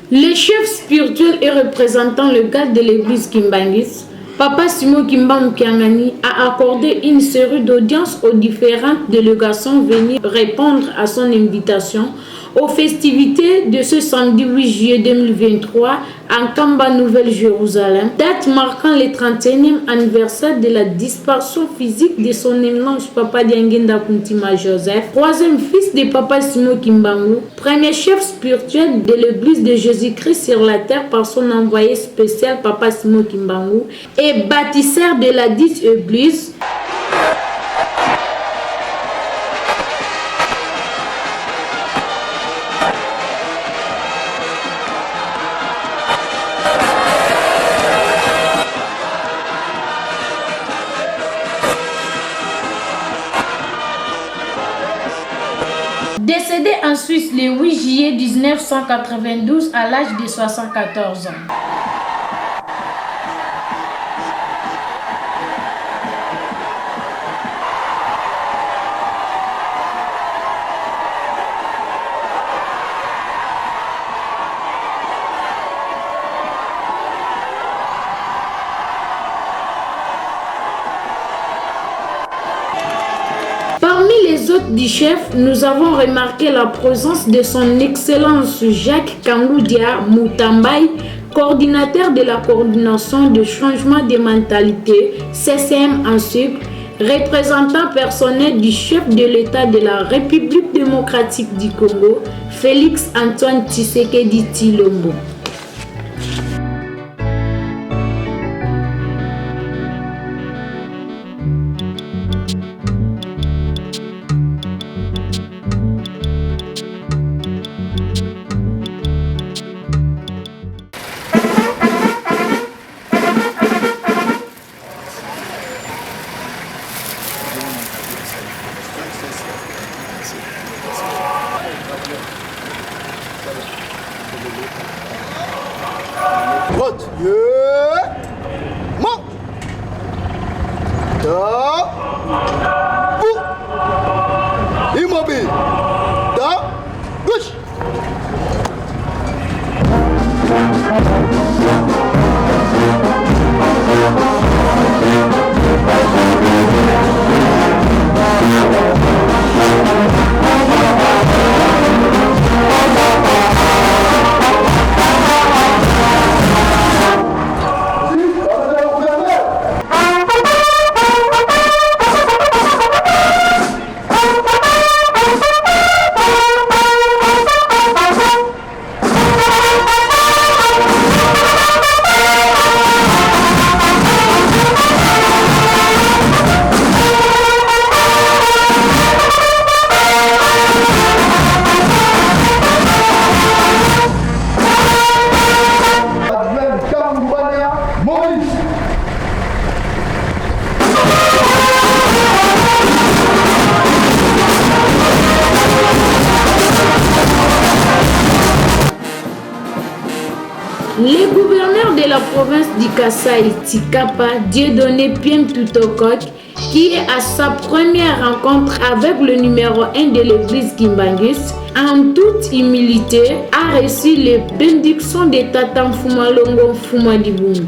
Le chef spirituel et représentant le cadre de l'église Kimbangis, Papa Simon Kimba Mukiangani, a accordé une série d'audiences aux différentes délégations venues répondre à son invitation aux festivités de ce samedi 8 juillet 2023 en Kamba, Nouvelle-Jérusalem, date marquant le 31e anniversaire de la disparition physique de son éminence Papa Diangenda Kuntima Joseph, troisième fils de Papa Simon Kimbangu, premier chef spirituel de l'église de Jésus-Christ sur la terre par son envoyé spécial Papa Simon Kimbangu et bâtisseur de la dite église. Décédé en Suisse le 8 juillet 1992 à l'âge de 74 ans. Parmi les hôtes du chef, nous avons remarqué la présence de son Excellence Jacques Kangoudia Moutambaï, coordinateur de la coordination de changement de mentalité CCM en sucre, représentant personnel du chef de l'État de la République démocratique du Congo, Félix Antoine Tshisekedi Tshilombo. Droite, main, immobile, gauche. Le gouverneur de la province du Kasaï, Tsikapa, Dieudonné Piem Tutokok, qui est à sa première rencontre avec le numéro 1 de l'église Kimbangis, en toute humilité, a reçu les bénédictions de Tata Mfuma Longo Mfuma Dibungu.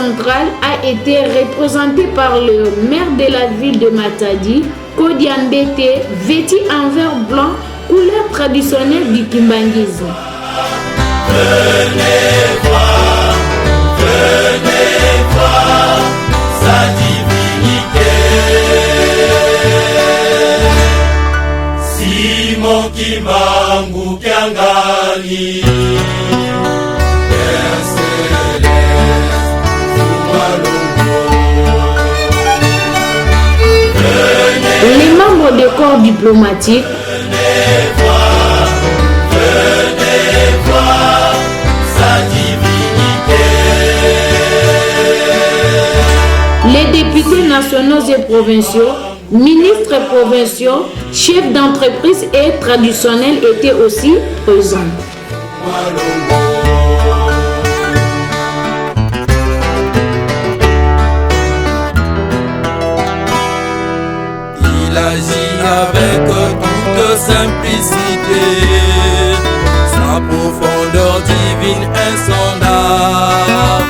centrale a été représentée par le maire de la ville de Matadi, Kodiambete, vêtu en vert blanc, couleur traditionnelle du kimbanguisme. Venez voir sa divinité. Simon Kimbangu Kiangani, Père Céleste, les membres des corps diplomatiques, venez voir sa divinité. les députés nationaux et provinciaux, ministres provinciaux, chefs d'entreprise et traditionnels étaient aussi présents. Il agit avec toute simplicité, sa profondeur divine insondable.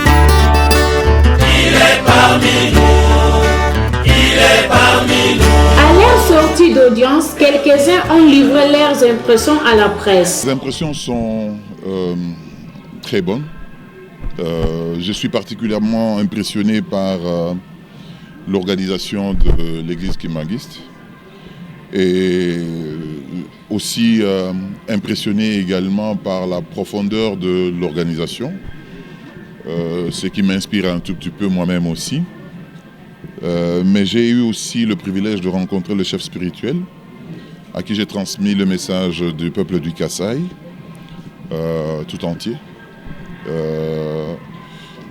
Il est parmi nous, il est parmi nous. À leur sortie d'audience, quelques-uns ont livré leurs impressions à la presse. Les impressions sont très bonnes. Je suis particulièrement impressionné par l'organisation de l'église kimbanguiste et aussi impressionné également par la profondeur de l'organisation, ce qui m'inspire un tout petit peu moi-même aussi. Mais j'ai eu aussi le privilège de rencontrer le chef spirituel à qui j'ai transmis le message du peuple du Kasaï tout entier.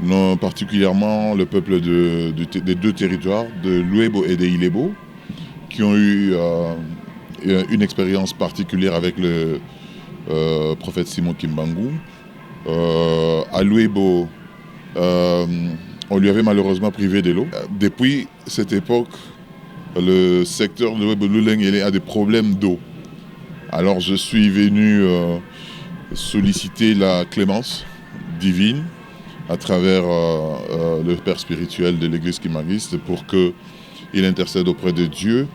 Non, particulièrement le peuple des deux territoires, de l'Ouebo et de Ilebo, qui ont eu une expérience particulière avec le prophète Simon Kimbangu. À l'Ouebo, on lui avait malheureusement privé de l'eau. Depuis cette époque, le secteur de l'Ouebo Luleng a des problèmes d'eau. Alors je suis venu solliciter la clémence divine à travers le père spirituel de l'église kimbanguiste pour qu'il intercède auprès de Dieu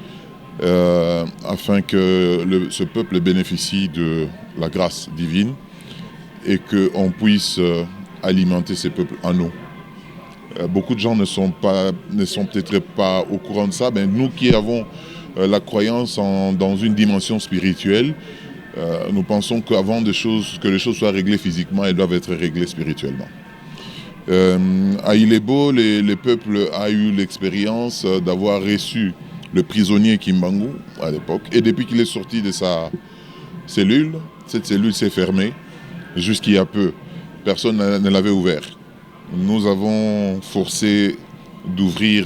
afin que ce peuple bénéficie de la grâce divine et qu'on puisse alimenter ces peuples en eau. Beaucoup de gens ne sont peut-être pas au courant de ça, mais nous qui avons la croyance dans une dimension spirituelle, nous pensons qu'avant que les choses soient réglées physiquement, elles doivent être réglées spirituellement. À Ilebo, le peuple a eu l'expérience d'avoir reçu le prisonnier Kimbangu à l'époque. Et depuis qu'il est sorti de sa cellule, cette cellule s'est fermée jusqu'il y a peu. Personne ne l'avait ouvert. Nous avons forcé d'ouvrir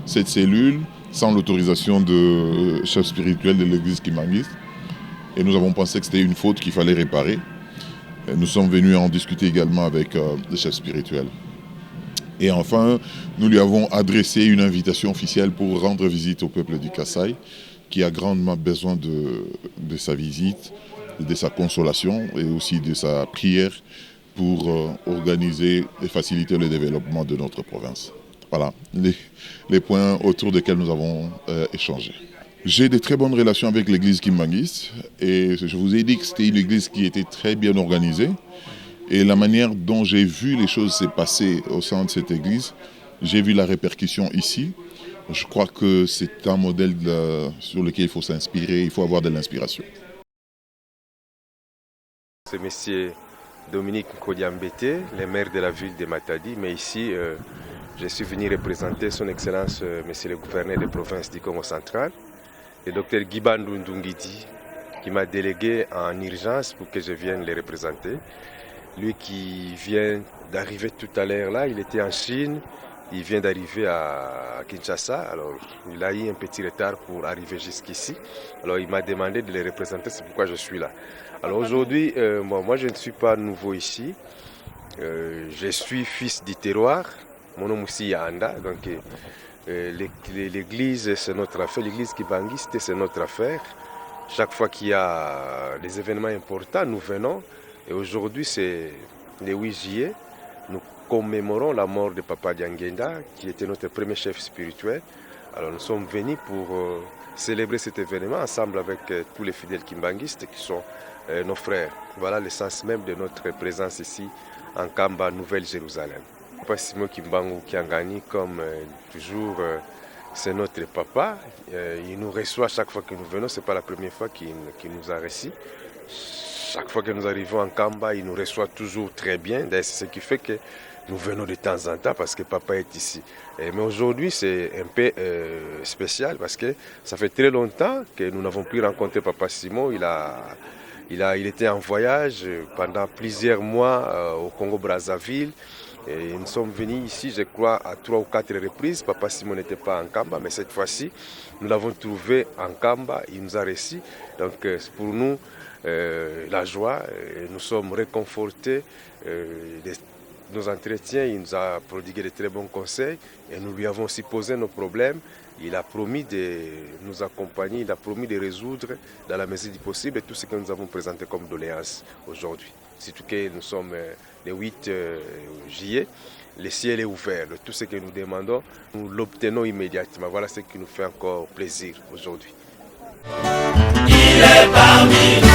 cette cellule sans l'autorisation du chef spirituel de l'église kimbanguiste. Et nous avons pensé que c'était une faute qu'il fallait réparer. Nous sommes venus en discuter également avec le chef spirituel. Et enfin, nous lui avons adressé une invitation officielle pour rendre visite au peuple du Kasaï, qui a grandement besoin de sa visite, de sa consolation et aussi de sa prière pour organiser et faciliter le développement de notre province. Voilà les points autour desquels nous avons échangé. J'ai de très bonnes relations avec l'église kimbanguiste et je vous ai dit que c'était une église qui était très bien organisée et la manière dont j'ai vu les choses se passer au sein de cette église, j'ai vu la répercussion ici. Je crois que c'est un modèle sur lequel il faut s'inspirer, il faut avoir de l'inspiration. C'est M. Dominique Kodiambete, le maire de la ville de Matadi, mais ici je suis venu représenter son Excellence Monsieur le gouverneur de province du Congo central, le docteur Guibandou Ndungidi, qui m'a délégué en urgence pour que je vienne le représenter. Lui qui vient d'arriver tout à l'heure là, il était en Chine, il vient d'arriver à Kinshasa, alors il a eu un petit retard pour arriver jusqu'ici. Alors il m'a demandé de le représenter, c'est pourquoi je suis là. Alors aujourd'hui, moi je ne suis pas nouveau ici, je suis fils du terroir, mon nom aussi Yanda, donc l'église c'est notre affaire, l'église kimbanguiste c'est notre affaire. Chaque fois qu'il y a des événements importants, nous venons. Et aujourd'hui c'est le 8 juillet, nous commémorons la mort de Papa Diangenda, qui était notre premier chef spirituel. Alors nous sommes venus pour célébrer cet événement ensemble avec tous les fidèles kimbanguistes qui sont nos frères. Voilà l'essence même de notre présence ici en Kamba, Nouvelle-Jérusalem. Papa Simon Kimbangu Kiangani, comme toujours, c'est notre papa. Il nous reçoit chaque fois que nous venons. Ce n'est pas la première fois qu'il nous a reçus. Chaque fois que nous arrivons en Kamba, il nous reçoit toujours très bien. C'est ce qui fait que nous venons de temps en temps parce que papa est ici. Mais aujourd'hui, c'est un peu spécial parce que ça fait très longtemps que nous n'avons plus rencontré Papa Simon. Il était en voyage pendant plusieurs mois au Congo-Brazzaville. Et nous sommes venus ici, je crois, à 3 ou 4 reprises. Papa Simon n'était pas en Kamba, mais cette fois-ci, nous l'avons trouvé en Kamba. Il nous a reçus. Donc, c'est pour nous la joie. Nous sommes réconfortés. Nos entretiens, il nous a prodigué de très bons conseils. Et nous lui avons aussi posé nos problèmes. Il a promis de nous accompagner, il a promis de résoudre dans la mesure du possible tout ce que nous avons présenté comme doléances aujourd'hui. Surtout que nous sommes le 8 juillet, le ciel est ouvert. Tout ce que nous demandons, nous l'obtenons immédiatement. Voilà ce qui nous fait encore plaisir aujourd'hui. Il est parmi nous.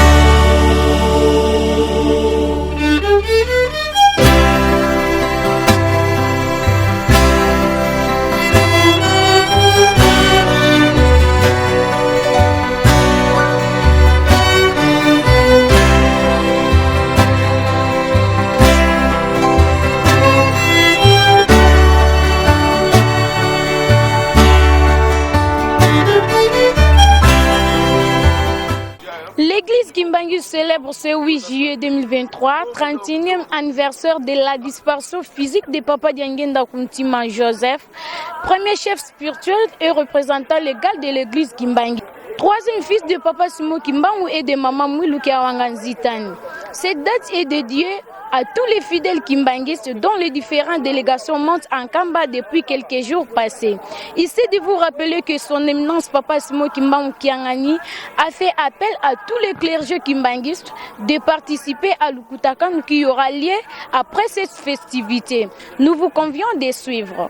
L'église Kimbangu célèbre ce 8 juillet 2023, 31e anniversaire de la disparition physique de Papa Diangenda Kuntima Joseph, premier chef spirituel et représentant légal de l'église Kimbangu. Troisième fils de Papa Simon Kimbangu et de Maman Mouilou Kiawanganzitani. Cette date est dédiée à tous les fidèles kimbanguistes dont les différentes délégations montent en Kamba depuis quelques jours passés. Ici de vous rappeler que son éminence Papa Simon Kimbangu Kiangani a fait appel à tous les clergés kimbanguistes de participer à l'Ukutakan qui aura lieu après cette festivité. Nous vous convions de suivre.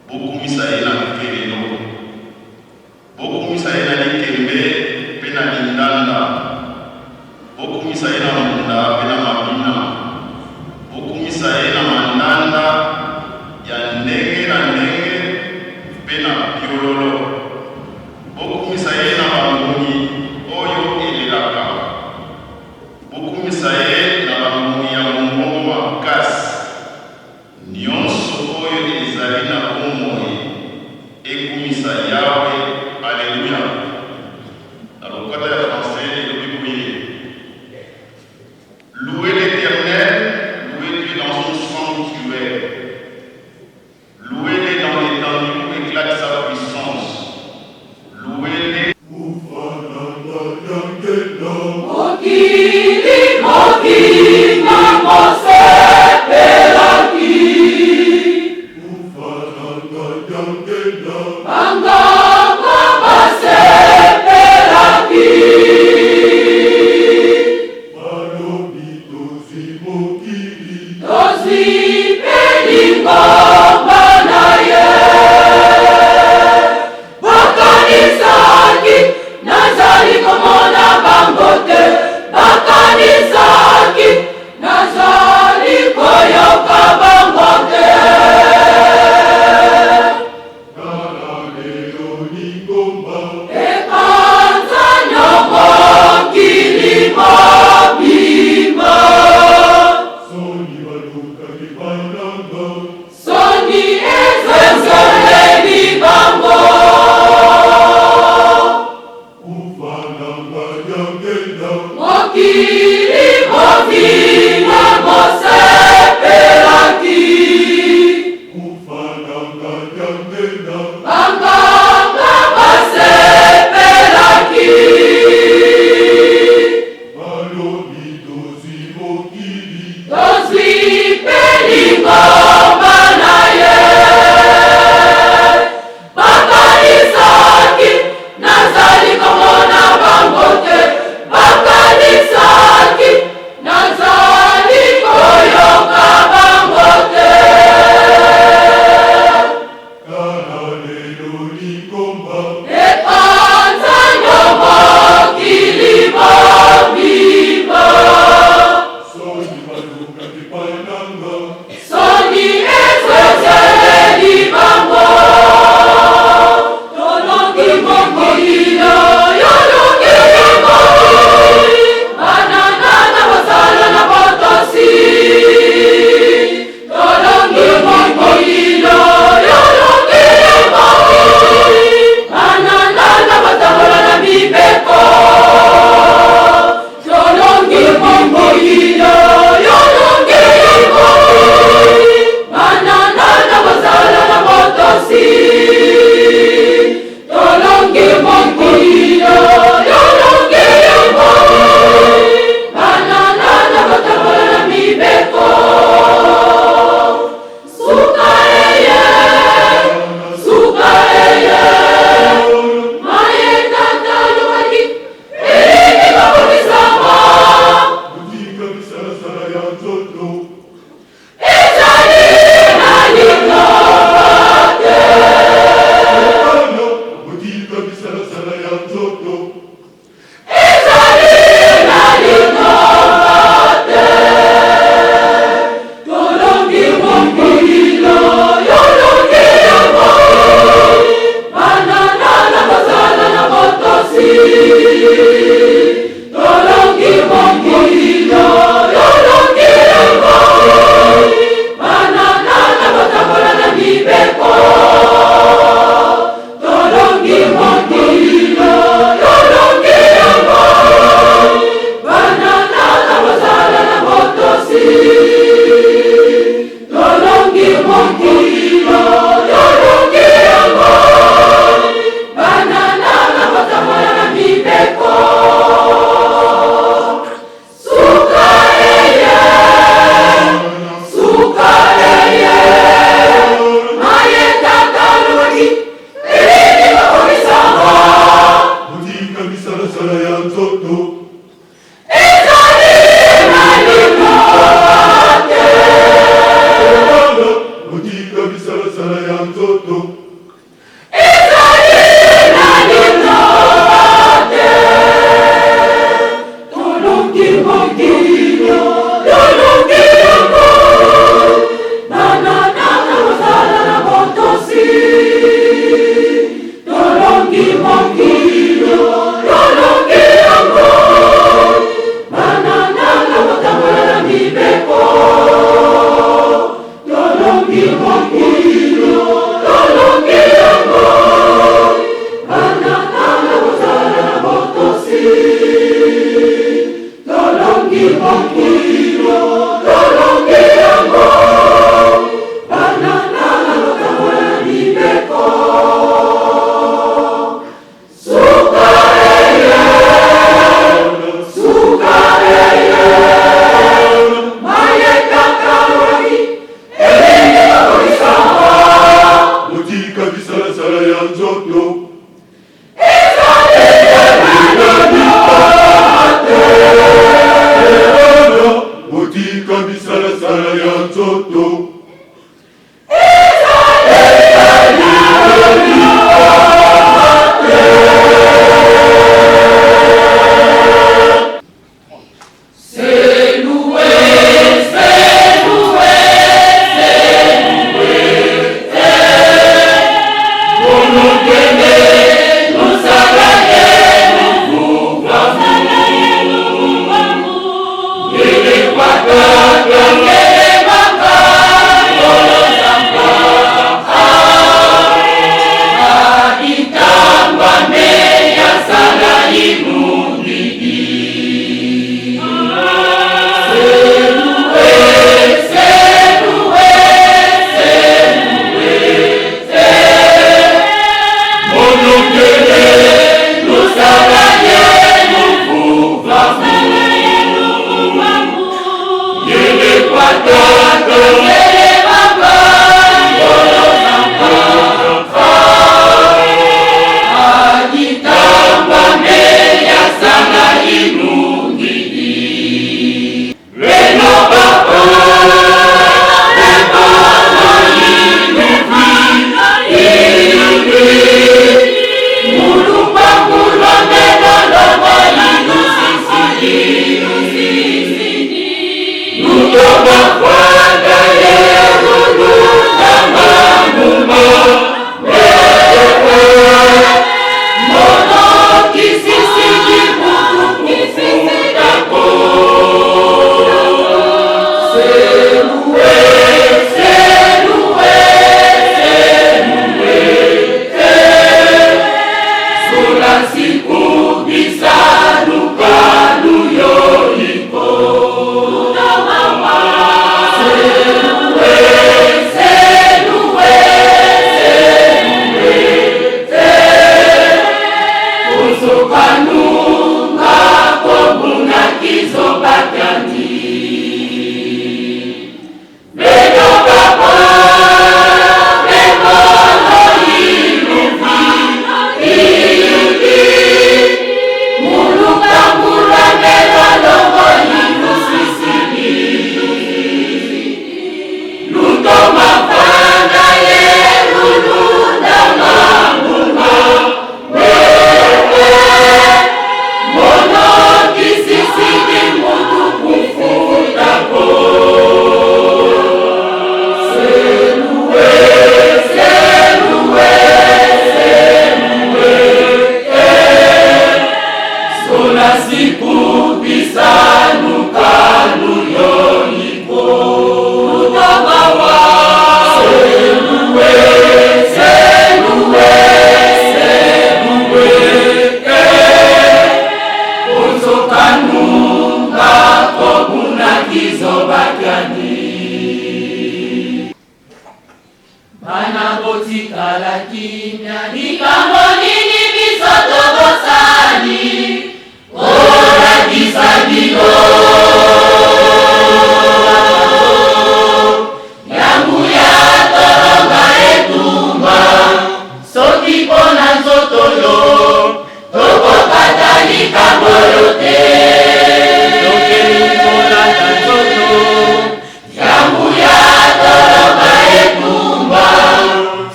Bukumisa ina munda pena mabina bokumisa ye na mandanda ya ndenge na ndenge pena biololo bokumisa ye na bambongi oyo elelaka bokumisa ye na bambongi ya mombongo makasi nyonso oyo ezali na bomoi ekumisa yawe. Alléluia. Dans le code français, le Bible, louez l'Éternel, louez-le dans son sanctuaire, louez-le dans l'étendue où éclate sa puissance, louez-le. Tolongi mokilo,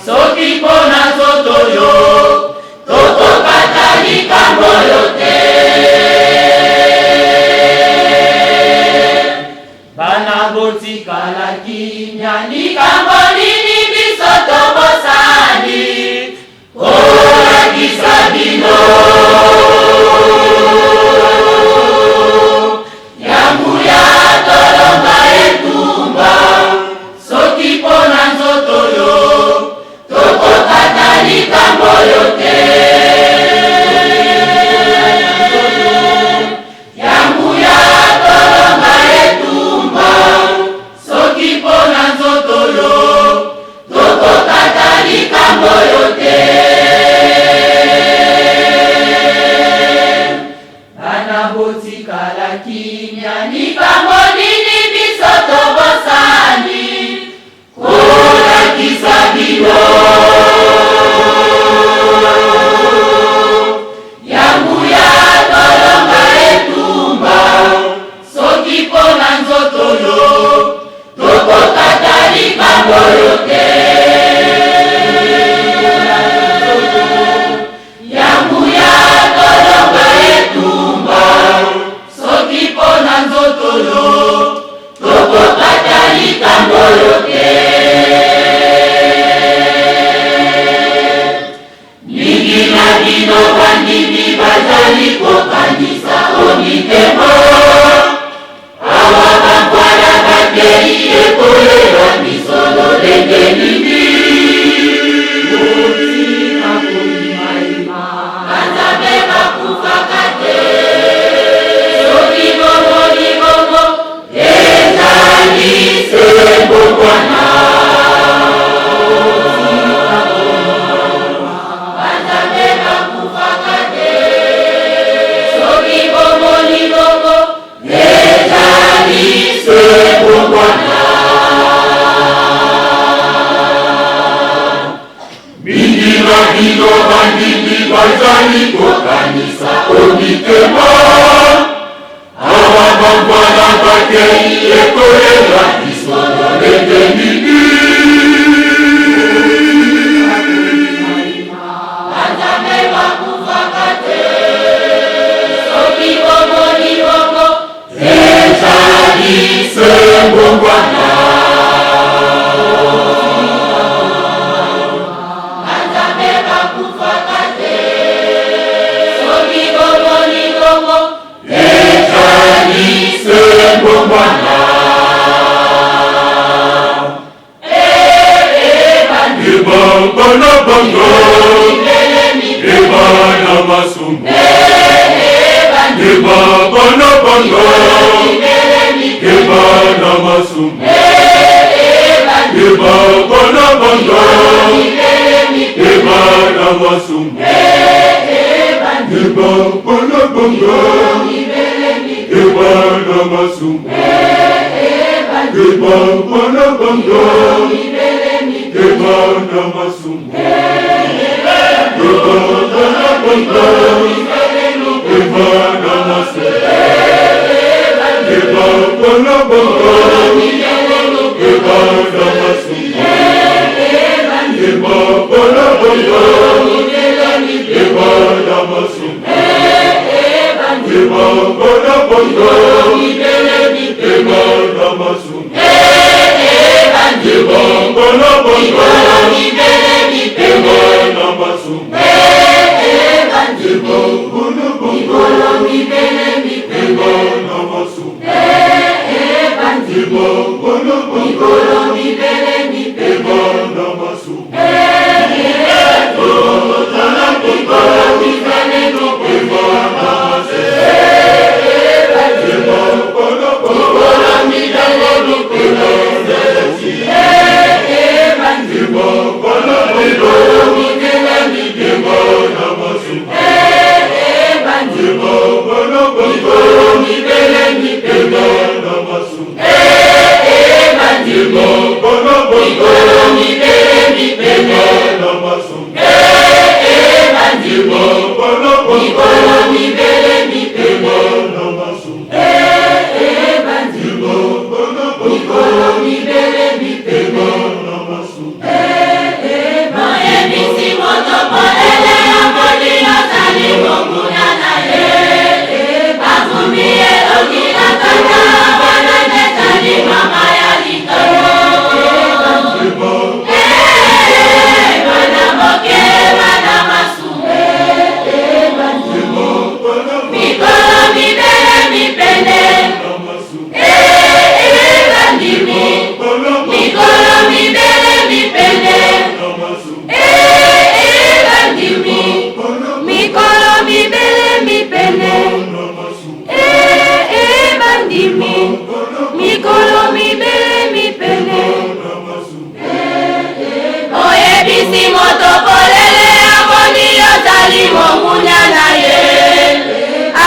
Soki pona zoto yo, toto katali kambo yo.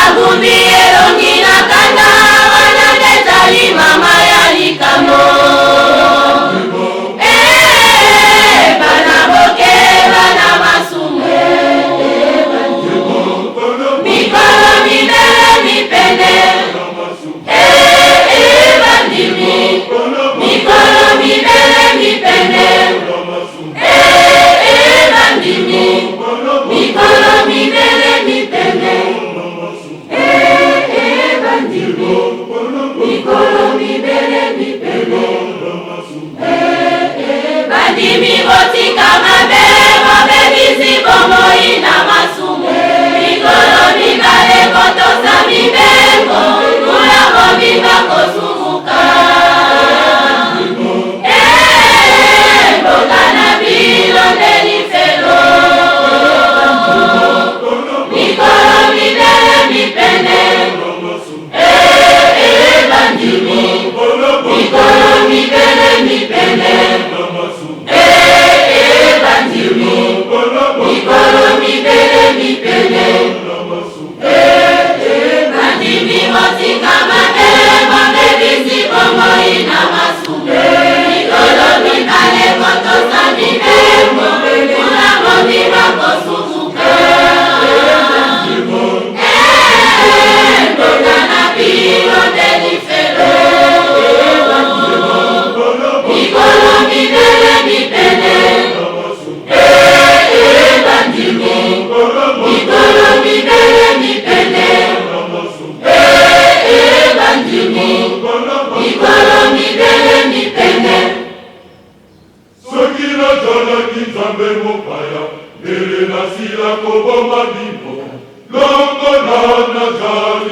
Agumbi elongi na kanda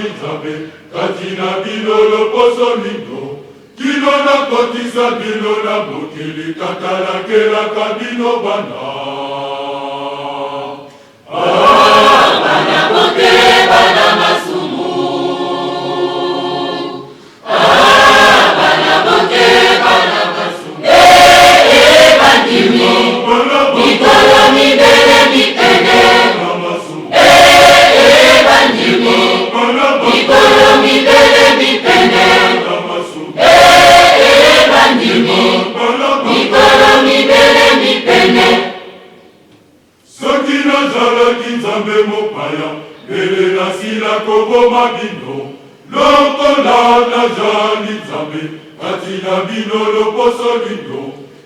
nazali nzambe kati na bino loposo lino kino nakotisa bino na mokili tatalakelaka bino bana bana moke bana masumu bana moke bana masumu bandimi mikolo mibele mitene bandimi mikolo mibele mitene bandimi mikolo mibele mitene soki nazalaki nzambe mopaya mbele nasila koboma bino lokola nazali nzambe kati na bino loposo lino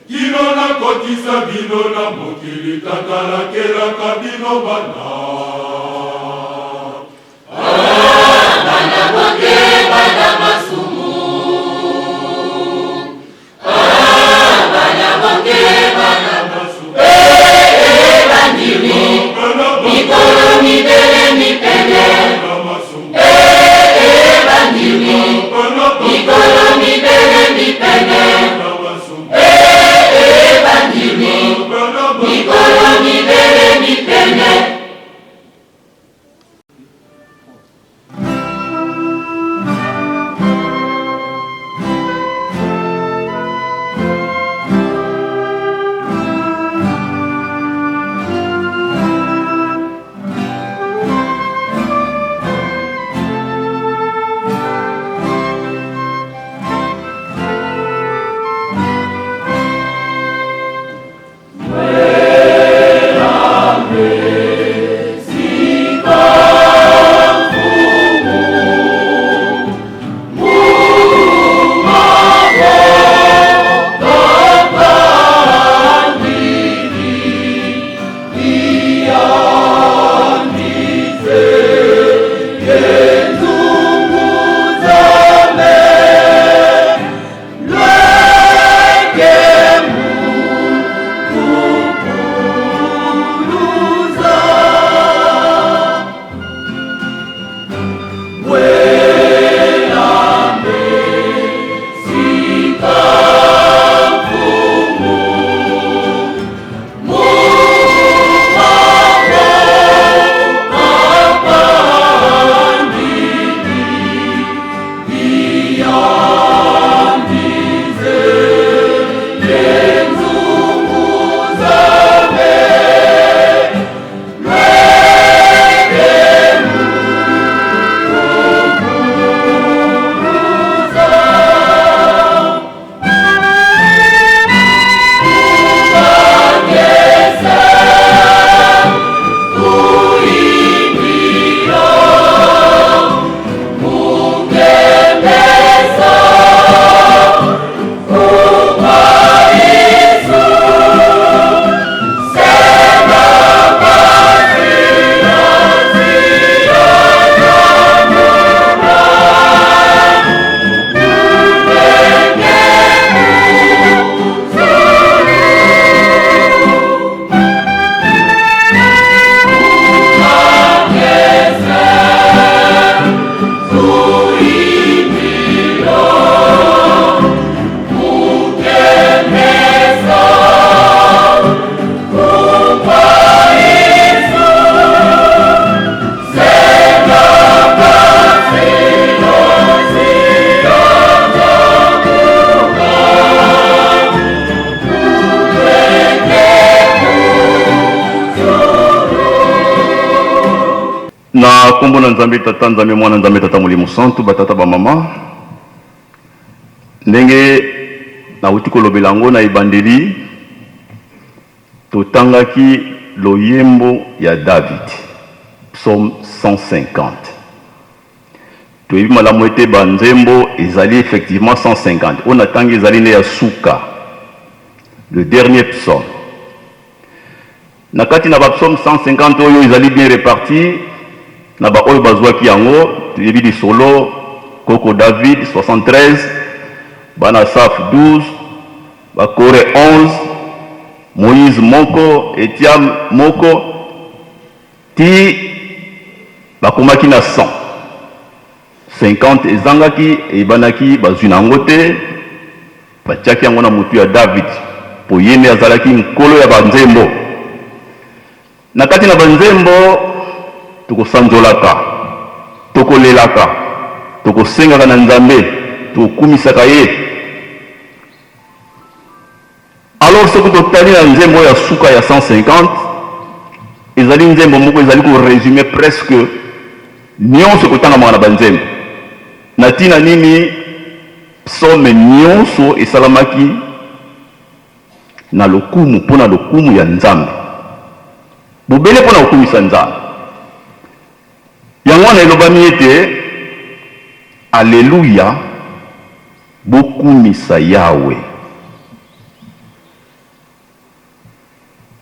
kino nakotisa bino na mokili tatalakelaka bino bana bana moke bana masumu bana moke bana masumu bandimi mikolo mibele mipene bandimi mikolo mibele mipene bandimi mikolo mibele mipene na kombo na nzambe tata nzambe mwana nzambe tata molimo santu batata bamama ndenge nauti kolobela yango na ebandeli totangaki loyembo ya David psaume 150 toyebi malamu ete banzembo ezali effectivement 150 on atangi ezali nde ya suka le dernier psaume na kati na ba psaume 150 oyo ezali bien réparti na ba oyo bazwaki yango toyebi lisolo koko David 73 bana Asaf 12 ba Kore 11 Moïse moko Etiam moko ti bakomaki na 100 50 ezangaki ebanaki bazunango te batiaki yango na mutu ya David po yende azalaki nkolo ya banzembo. Na kati na banzembo tokosanzolaka, tokolelaka, tokosengaka na Nzambe, tokumisaka ye. Alors soki totali na nzembo ya suka ya 150 ezali nzembo moko ezali ko résumer presque nyonso kotanga na banzembo. Na tina nini psaume nyonso esalamaki na lokumu pona lokumu ya Nzambe. Bobele pona lokumisa Nzambe. Yango na elobami ete Alléluia bokumisa Yahweh.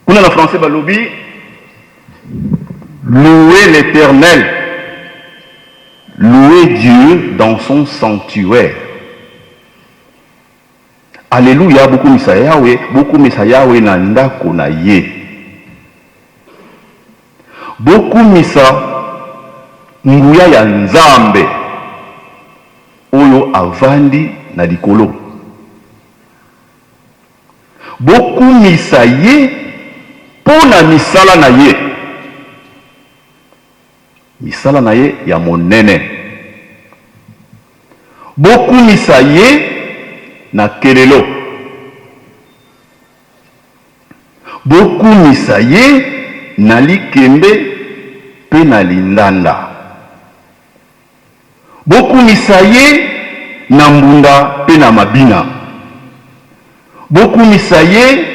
Kuna na français balobi louez l'Éternel, louez Dieu dans son sanctuaire. Alléluia bokumisa Yahweh na ndako na ye. Bokumisa nguya ya Nzambe oyo avandi na likolo. Bokumisa ye pona misala na ye. Misala na ye ya monene. Bokumisa ye na kelelo. Bokumisa ye na likembe pe na lindanda. Bokumisa ye na mbunda pe na mabina. Bokumisa ye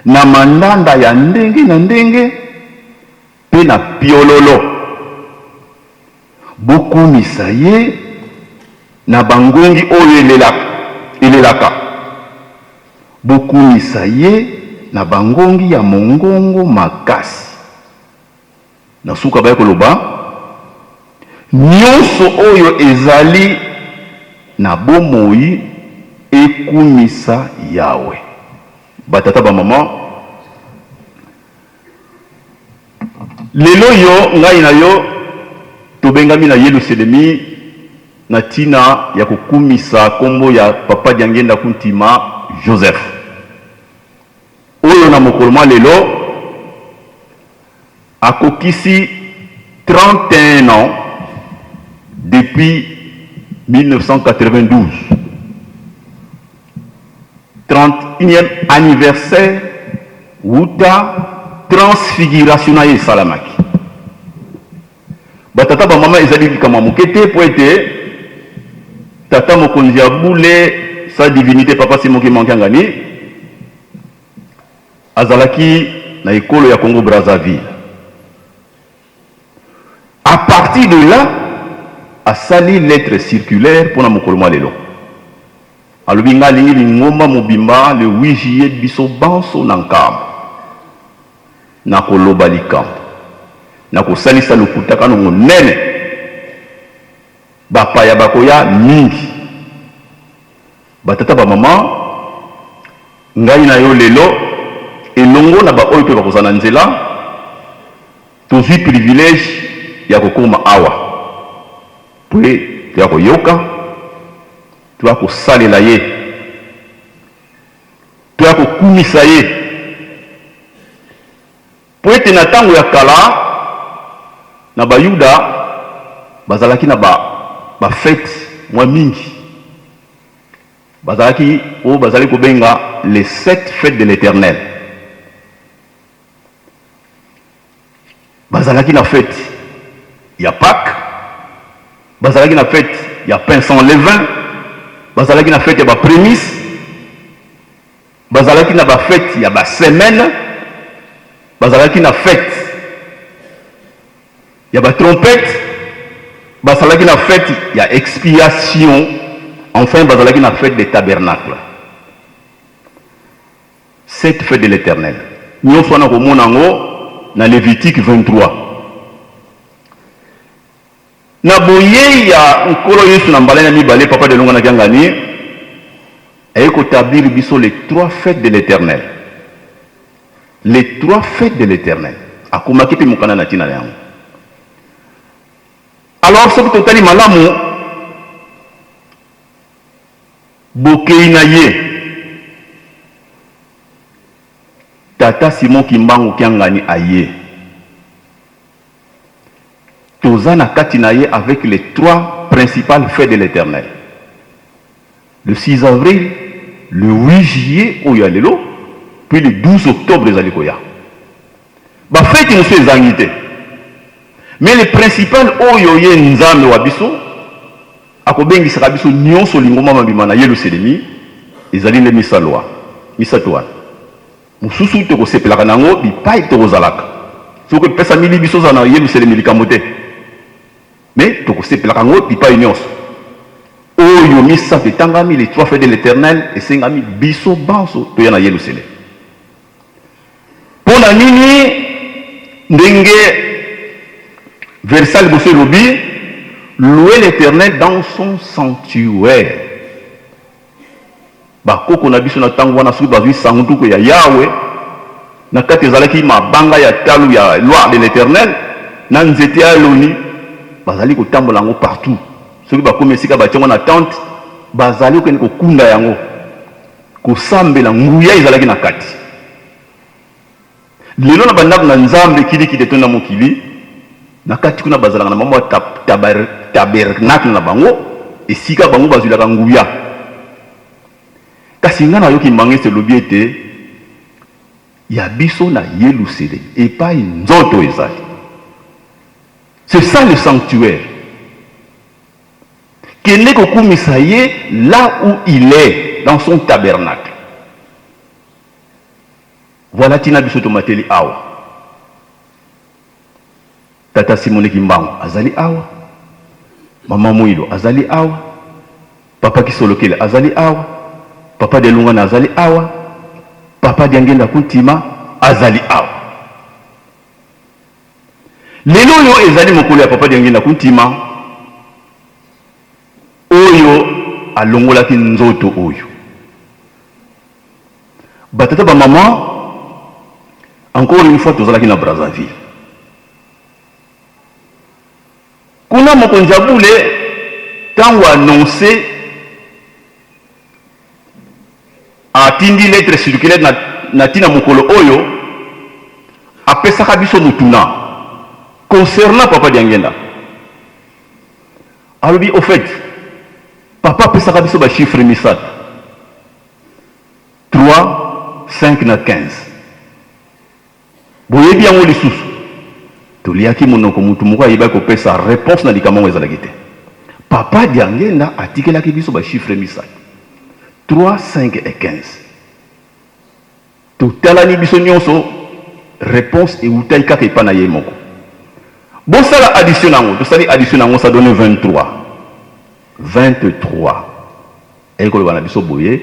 na mandanda ya ndenge na ndenge pe na piololo. Bokumisa ye na bangongi oyo elelaka. Bokumisa ye na bangongi ya mongongo makasi. Na suka ba koloba nyonso oyo ezali na bomoi ekumisa Yahweh. Batata ba mama lelo yo ngai na yo tobengami na Yerusalemi na tina ya kukumisa kombo ya papa Diangenda Kuntima Joseph. Oyo na mokoloma lelo akokisi 31 ans depuis 1992. 31e anniversaire wuta transfiguration na salamaki. Batata ba mama ezali kama mukete po ete tata mokonzi ya bule sa divinité papa Simoki Mankangani azalaki na ekolo ya Congo Brazzaville. À partir de là, a sali lettre circulaire pour na mokoloma lelo. Alubinga lingi lingomba mobimba le 8 juillet biso banso nankam. Na koloba likambo. Na kosalisa lokutaka no monene. Bapaya bakoya mingi. Batata ba mama ngai na yo lelo elongo na ba oyo pe bakozana nzela tozwi privilège ya kokoma awa. Pwe tuya koyoka, tuya kosalela ye, tuya kokumisa ye. Pwe te na tango ya kala na bayuda bazalaki na ba fête mwa mingi. Bazalaki o bazali kobenga les 7 fêtes de l'Éternel. Bazalaki na fête ya Pâques, bazalaki na fête ya pain sans levain, bazalaki na fête ya ba prémices, bazalaki na ba fête ya ba semaine, bazalaki na fête ya ba trompette, bazalaki na fête ya expiation, enfin bazalaki na fête des tabernacles. Cette fête de l'Éternel. Nous sommes dans Lévitique 23. Na boye ya nkolo Yesu na mbala na mibale papa de longa na kangani ayeko tabir biso les 3 fêtes de l'Éternel. Les 3 fêtes de l'Éternel. Akumaki pe mukana na tina yango. Alors ce que totali malamu bokei na ye Tata Simon Kimbangu Kiangani aye Tozana Katinaye avec les 3 principales fêtes de l'Éternel. Le 6 avril, le 8 juillet, Oyalelo, puis le 12 octobre, les Alikoya. Bah, fête, nous sommes zangités. Mais les principales Oyoye Nzame Wabiso, Akobengi Sarabiso, Nyon Solingoma Mabimana, Yelo Sedemi, ils allaient les Misaloa, Misatoa. Moussousou Toko Sepelakanango, Bipai Toko Zalaka. Ce que Pesa Mili Biso Zana, Yelo Sedemi Likamote. Mais Toko Sepelakango, Bipai Nyons. Oyo Misa Petangami, les 3 fêtes de l'Éternel, et Sengami Biso Banso, Toyana Yelo Sele. Pour la Nini, Ndenge, Versal Bossé Lobi, louer l'Éternel dans son sanctuaire. Bakoko na biso na tango na suki bazui sangutuko ya Yahweh, na kati ezalaki mabanga ya talu ya loi de l'Éternel, na nzete ya loni, bazali kotambola yango partout. Soki bakomi esika batiango na tente, bazali okende kokunda yango, kosambela nguya ezalaki na kati. Lelo na bandako na nzambe kili tonda mokili, na kati kuna bazalaka na mama tabernacle na bango, esika bango bazulaka nguya. Kasi nga na yoki mangese lobi ete ya biso na Yelusele epai nzoto ezali. C'est ça le sanctuaire. Kende kokumisa ye là où il est dans son tabernacle. Voilà tina biso tomateli awa. Tata Simone Kimbangu azali awa. Mama Muilo azali awa. Papa Kisolokele azali awa. Papa de Lungana azali awa. Papa Diangenda Kuntima azali awa. Lelo yo ezali mokolo ya Papa Diangenda Kuntima. Oyo alongolaki nzoto oyo. Batata ba maman, encore une fois tozalaki na Brazzaville. Kuna mokonjabule tango annoncé atindi lettre circulaire na tina mokolo oyo apesaka biso mutuna concernant Papa Diangenda. Alobi au fait Papa pesaka biso ba chiffre misat 3, 5 na 15. Boyebi yango lisusu. Toliaki monoko mutu moko ayeba ko pesa réponse na likambo ezalaki te. Papa Diangenda atikelaki biso ba chiffre misat 3, 5 et 15. Totalani biso nyonso réponse et utai kaka epa na ye moko. Bon ça la addition nango, to sali addition nango ça donne 23. 23. Et quand on a biso boye,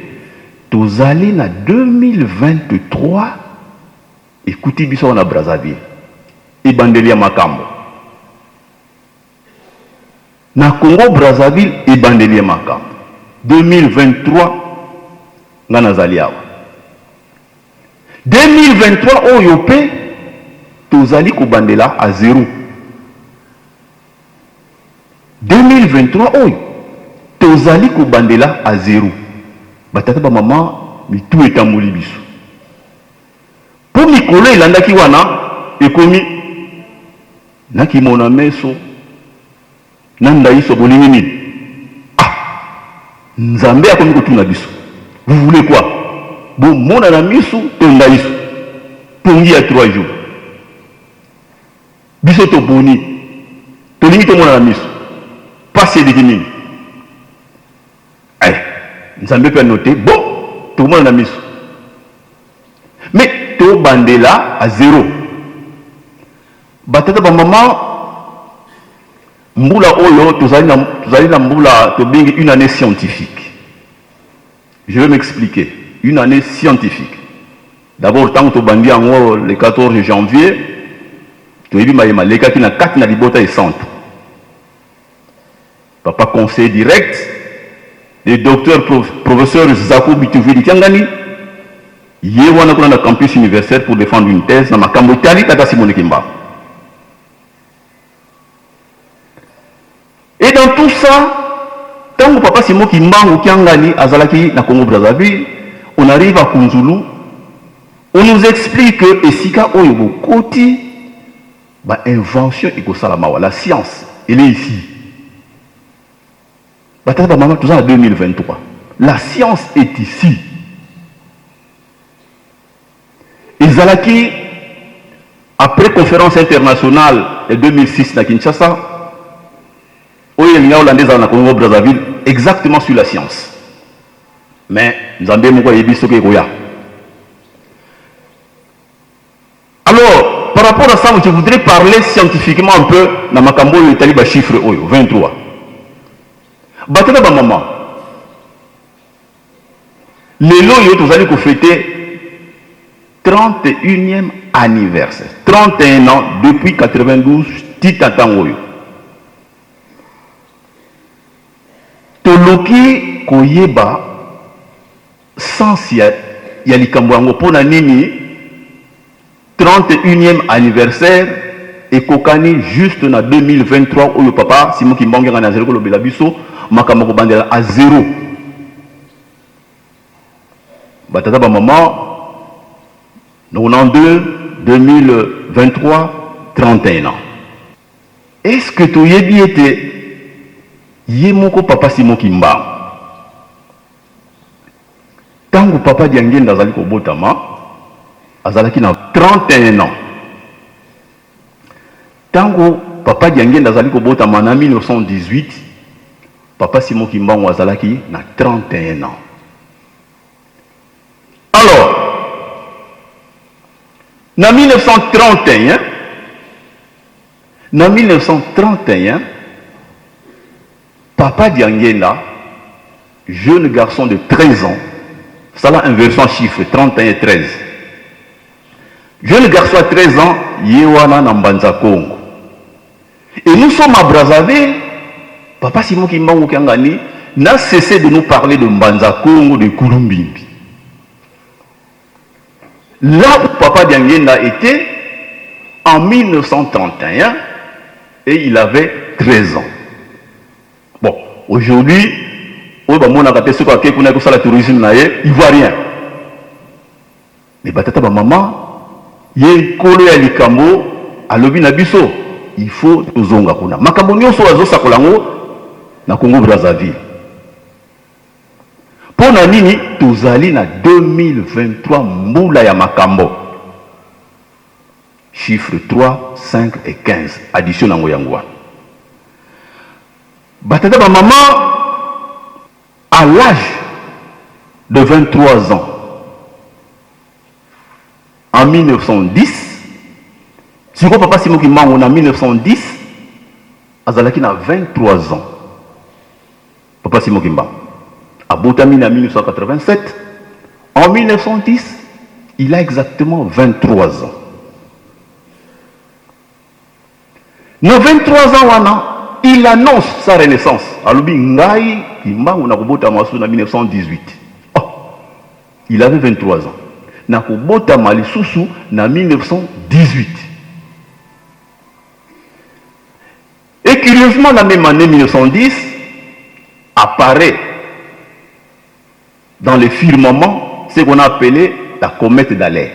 tous allés na 2023. Écoutez biso na Brazzaville. Et bandelia makambo. Na Congo Brazzaville et bandelia makambo. 2023 na nazaliawa. 2023 au yopé tous allés ko bandela à 0. 2023 oyo tozali ko bandela à 0. Batata ba maman mitu etamboli biso. Po mikolo elandaki wana ekomi naki mona meso nanda iso bolingi nini. Ah, nzambe akomi kotuna biso. Vous voulez quoi? Bon mona na miso tonda iso. Pongi ya 3 jours. Biso to boni. Tolingi to mona na miso. Passé de Guinée. Nous avons pu noter, bon, tout le monde a mis. Mais tout bandela à 0. Batata ba maman, Mboula Oyo, tu allez na Mboula, tu as une année scientifique. Je vais m'expliquer. Une année scientifique. D'abord, tant que tu bandi en haut le 14 janvier, tu as vu les cas qui na 4 na libota et centre. Papa conseil direct, le docteur professeur Zako Bituvili Kiangani, il est dans le campus universitaire pour défendre une thèse dans ma Cambo Tali Tata Simone Kimba. ça, tant que papa Simon Kimbangu Kiangani Azalaki na Congo Brazzaville, on arrive à Kunzulu, on nous explique que Esika Oyobo Koti, invention la science, elle est ici. Maman, tout ça en 2023. La science est ici. Ezalaki, après conférence internationale de 2006 à Kinshasa, hollandais dans Congo Brazzaville, exactement sur la science. Mais Nzambe Moko Yebisoke Goya. Alors, par rapport à ça, je voudrais parler scientifiquement un peu dans ma cambo le taliba chiffre 23. Batela ba maman. Les lots vous allez fêter 31e anniversaire. 31 ans depuis 92 Titatangoyo. Toloki koyeba sans ya likambo pona nini 31e anniversaire et kokani juste na 2023 où le papa Simon Kimbangu ngana zero ko lobela biso makambo ko bandela à 0. Batata ba maman 92 2023 31 ans. Est-ce que tu y bien été yemoko papa Simon Kimbangu tango papa Diangenda azali ko botama azalaki na 31 ans. Tango papa Diangenda azali ko botama na 1918 papa Simon Kimbangu azalaki na 31 ans. Alors na 1931 papa Diangenda, jeune garçon de 13 ans, ça là inversion chiffre 31 et 13. Jeune garçon à 13 ans, Yewana Nambanza Congo. Et nous sommes à Brazzaville, papa Simon Kimbangu Kiangani n'a cessé de nous parler de Mbanza Congo, de Kulumbimbi. Là où papa Diangenda était, en 1931, et il avait 13 ans. Bon, aujourd'hui, il voit rien. Mais batata ba maman, ye kolo ya likambo alobi na biso, il faut tozonga kuna. Makambo nyonso azo sakolango na Congo Brazzaville. Pona nini tozali na 2023 mbula ya makambo. Chiffre 3, 5 et 15. Addition nango yangwa. Batata ba maman, à l'âge de 23 ans, en 1910, si vous papa Simon Kimbangu en 1910, azalaki na 23 ans. Papa Simon Kimbangu. À Botamine en 1987, en 1910, il a exactement 23 ans. Nos 23 ans, il annonce sa renaissance. Alubi Ngai Kimbangu Nakobota Masu en 1918. Oh, il avait 23 ans. Nakobota Malisusu en 1918. Et curieusement, la même année 1910, apparaît dans le firmament ce qu'on a appelé la comète d'Alain.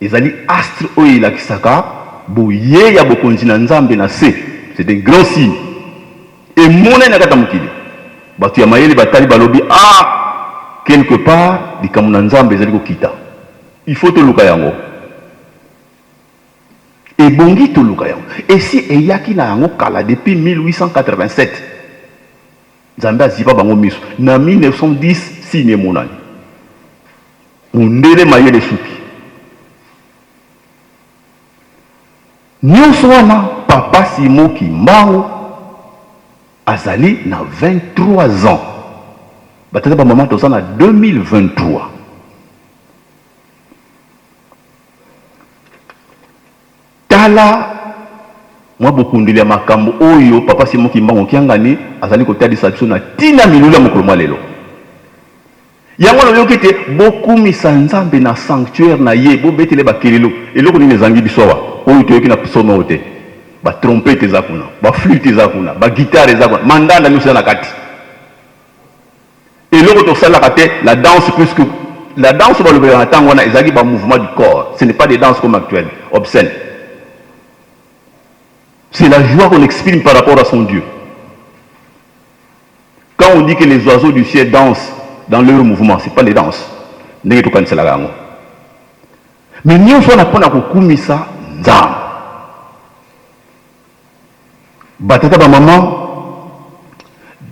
Ils allaient astre Oila Kisaka, Bouye ya Bokonjina Nzambe na C. C'est un grand signe. Et mon nakatamukili. Batu ya mayele batali balobi quelque part di kamuna Nzambe ezali ko kita. Il faut te luka yango. Et bongi to luka yango. Et si eyaki na yango kala depuis 1887. Nzambe azipa bango miso. Na 1910 signe monani. Mundele mayele suki. Nyonso wana papa Simon Kimbangu azali na 23 ans. Batata ba maman toza na 2023. Tala moi beaucoup ndile makambo oyo papa Simon Kimbangu Kiangani azali kotadisa biso na tina milula mokolo mwa lelo. Yango na yokite beaucoup misanzambe na sanctuaire na ye bo betele bakelelo eloko ni nezangi bisowa oyo toyoki na psomo ote. ba trompette eza kuna, ba flûte eza kuna, ba guitare eza kuna, mandanda nyonso na kati. Et l'autre ça la danse puisque la danse va le entendre on a ezaki ba mouvement du corps, ce n'est pas des danses comme actuelles, obscènes. C'est la joie qu'on exprime par rapport à son Dieu. Quand on dit que les oiseaux du ciel dansent dans leur mouvement, ce n'est pas les danses. Mais nous, on a pas ça, batata ba maman,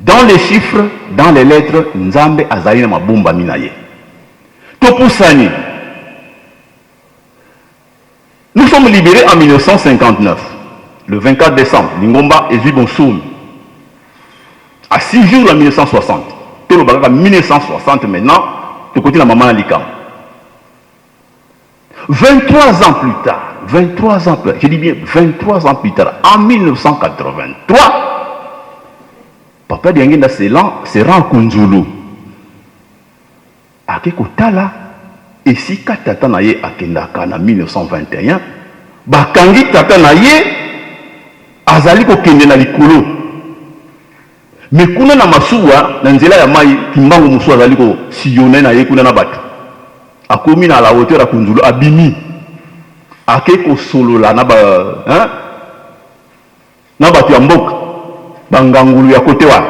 dans les chiffres, dans les lettres, Nzambe azali na mabumba minaye. Topusani. Nous sommes libérés en 1959, le 24 décembre. Lingomba et Zubonsoum. À 6 jours en 1960. Tout le bagage en 1960 maintenant, tu continues la maman à l'ICAM. 23 ans plus tard, je dis bien 23 ans plus tard, en 1983, Papa Diangenda se rend Kunzulu. A Kekotala, et si Katata Naye a Kendaka en 1921, Bakangi Tata Naye, Azali Kokende na Likolo. Mais kuna na masuwa, na nzela ya mai, Kimbangu Musu Azali ko sillonner na ye kuna na batu. Akomi na la hauteur à Kunzulu, abimi. Akeko solo la na batu ya mboka. Bangangulu ya kote wa.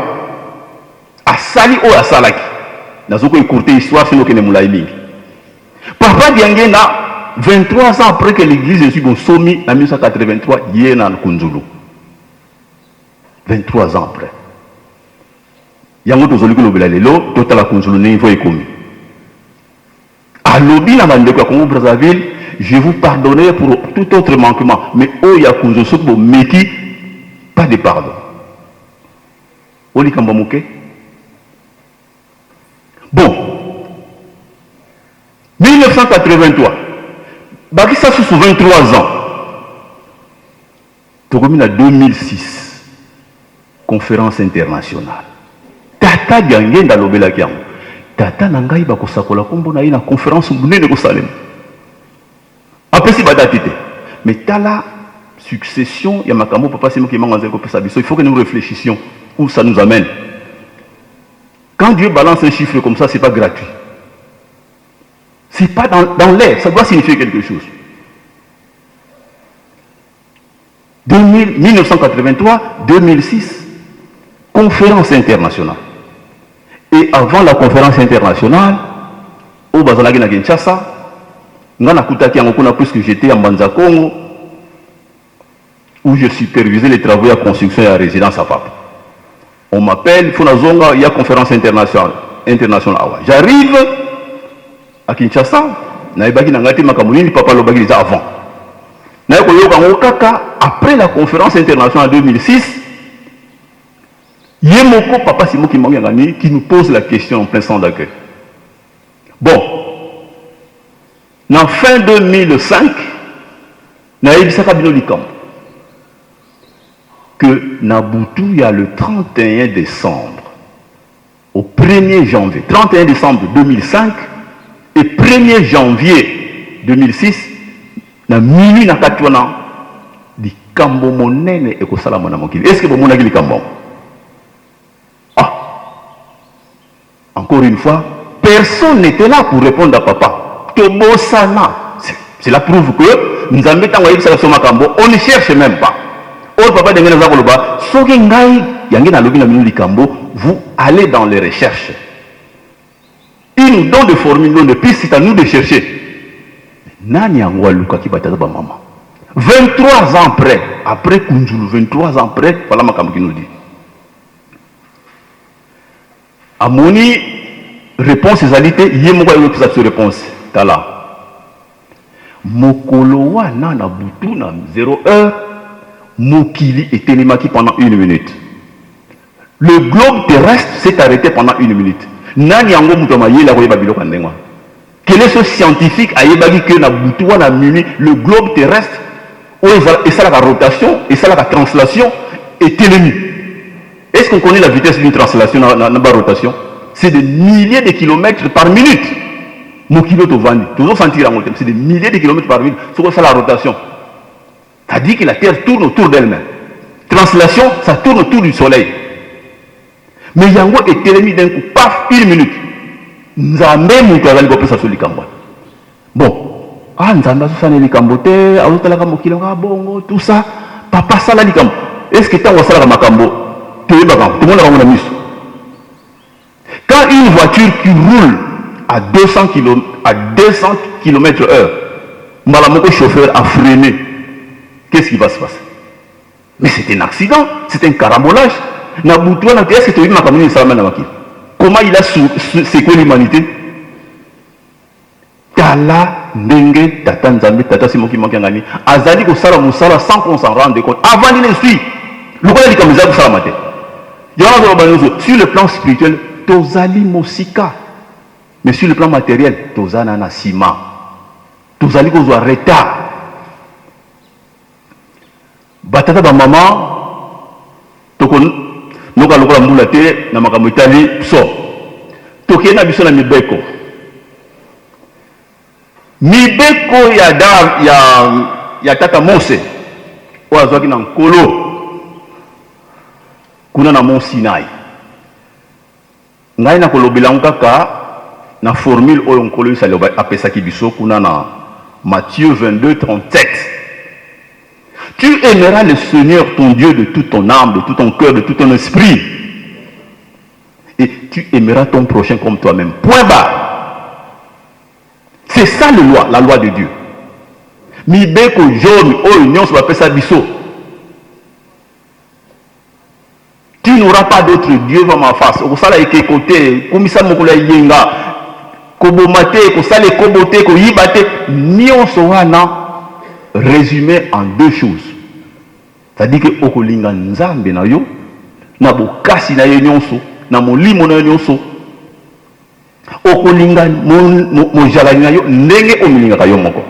Asali o asalaki. Nazoko écourter histoire sinon kene moulay mingi. Papa Diangenda, 23 ans après que l'église est bon somi en 1983, il est dans Kunzulu. 23 ans après. Yango tozoli ko lobela lelo, totala Kunzulu niveau économique. À l'obi na bande kwa Congo Brazzaville, je vous pardonnerai pour tout autre manquement, mais oh ya Kunzulu soko meki pas de pardon. Oli kamba muke. Bon. 1983. Baki ça sous 23 ans. Tokomi na 2006. Conférence internationale. Tata Diangenda lobela kiango. Tata nangai bakosakola kombo na ina conférence munene ko Salem. Après si badatite. Mais tala succession ya makambo papa simo ki manganze ko pesa biso, il faut que nous réfléchissions où ça nous amène. Quand Dieu balance un chiffre comme ça, c'est pas gratuit. C'est pas dans l'air, ça doit signifier quelque chose. 1983, 2006, conférence internationale. Et avant la conférence internationale, au Bazalagi na Kinshasa, ngana kutaki ngokuna puisque j'étais en Banza Congo, où je supervisais les travaux de construction et la résidence à Papa. On m'appelle, Fonazonga, il y a conférence internationale. J'arrive à Kinshasa, naibaki nangati makamulini papa lobaki déjà avant. Après la conférence internationale en 2006, Yemoko papa Simo Kimangani qui nous pose la question en plein centre d'accueil. Bon, en fin 2005, naibisaka bino likam que Nabutu, il y a le 31 décembre au 1er janvier, 31 décembre 2005 et 1er janvier 2006, na minuit na katwana di kambo monene et ko sala mona mokili. Est-ce que vous monaki li kambo? Ah. Encore une fois, personne n'était là pour répondre à papa. Tobosana. C'est la preuve que nous avons tant waïb sala soma kambo, on ne cherche même pas. Oh papa de ngena zakoloba, soki ngai yangi na lobi na minu likambo, vous allez dans les recherches. Ils nous donnent des formules, des pistes, c'est à nous de chercher. Nani angwa luka ki bataza ba maman. 23 ans après Kunzulu, 23 ans après, voilà makambo qui nous dit. Amoni réponse ezalité, yemoko yo pisa sur réponse. Tala. Mokolo wana na butu na 0 heure. Mokili et Télémaki pendant 1 minute. Le globe terrestre s'est arrêté pendant 1 minute. Nani yango mutomaye la koyeba biloko ndengwa. Quel est ce scientifique à Yebagi que na butuwa na mini le globe terrestre et ça la rotation et ça la translation est télémi. Est-ce qu'on connaît la vitesse d'une translation dans la rotation? C'est des milliers de kilomètres par minute. Mokilo to vandi. Toujours sentir en c'est des milliers de kilomètres par minute. C'est ça la rotation. Ça dit que la terre tourne autour d'elle-même. Translation, ça tourne autour du soleil. Mais yango est télémi d'un coup, paf, 1 minute. Nzambe moutou azali kopesa so likambo. Bon, nzambe azosana likambo te, azotalaka mokili nga bongo, tout ça. Papa sala likambo. Est-ce que tango asalaka makambo toyebaka, tout le monde a mon ami. Quand une voiture qui roule à 200 km/h, Malamoko chauffeur a freiné, qu'est-ce qui va se passer? Mais c'est un accident, c'est un carambolage. Est-ce que tu as comment il a secoué l'humanité? Tala ndenge tata nzambe tata simoki mankangani azali ko sala musala sans qu'on s'en rende compte. Avant il ne suit. Le quoi dit comme ça pour matin. Sur le plan spirituel, tozali mosika. Mais sur le plan matériel, tozana na ciment. Tozali ko zo retard. Batata ba maman tokon noka lokola mbula te na makambo itali so. Tokena biso na mibeko. Mibeko ya tata Mose oazwaki na nkolo kuna na Mont Sinai. Ngai na kolobela kaka na formule oyo nkolo isali apesaki biso kuna na Matthieu 22:37. Tu aimeras le Seigneur ton Dieu de toute ton âme, de tout ton cœur, de tout ton esprit. Et tu aimeras ton prochain comme toi-même. Point barre. C'est ça la loi de Dieu. Mibeko jaune, oh union sur la biso. Tu n'auras pas d'autre Dieu dans ma face. Au sala eke côté, comme ça mokula yenga, kobomate, ko sale kobote, ko yibate, nion soana résumé en 2 choses. C'est-à-dire que okolinga nzambe na yo, na bokasi na yo nyonso, na molimo na yo nyonso. Okolinga mojalani na yo ndenge omilinga ka yo moko.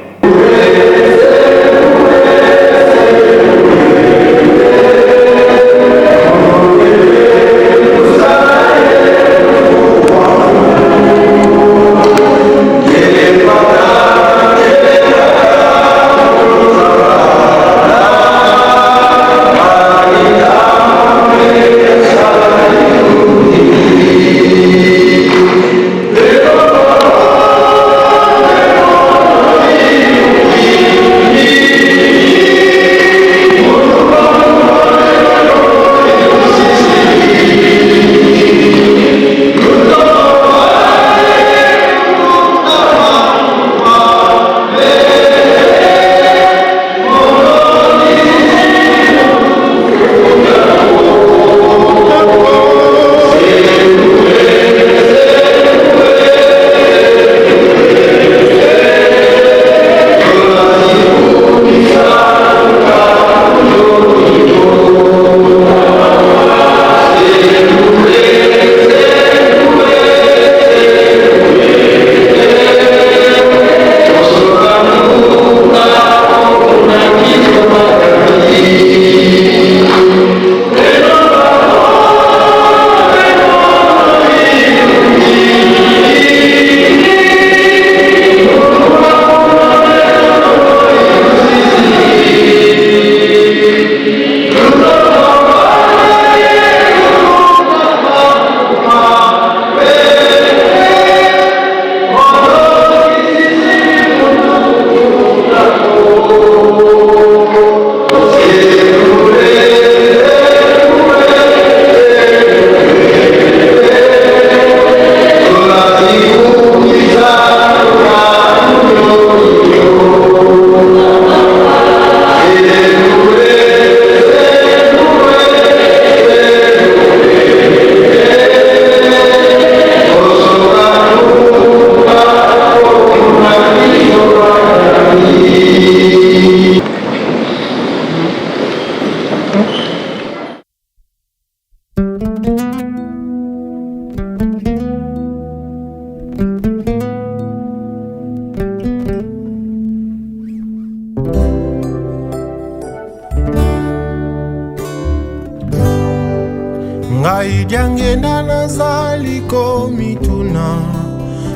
Ngai diangenda nazali komituna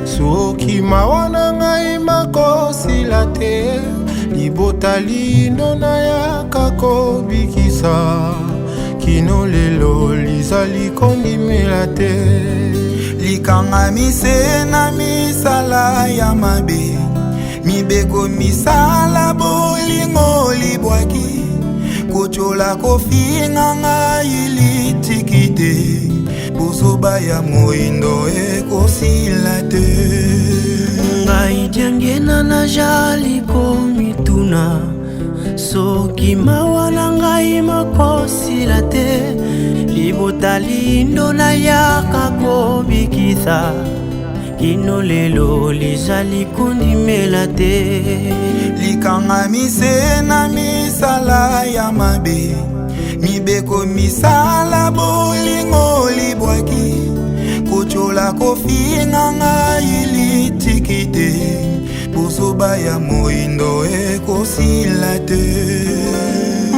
soki mawana ngai makosila te libota lindo na yaka kobikisa kino lelo lizali kondimela te likangamise na misala ya mabe mibeko misala bolingo libwaki kochola kofinga ngai litikite bosoba ya moindo ekosila te ngai diangena na jali komituna soki mawa na ngai makosila te libota lindo na yaka kobikisa kino lelo lizali kondimela te likangamise na misala ya mabe mibeko misala bolingo libwaki kochola kofinga ngai litikite bosoba ya moindo ekosila te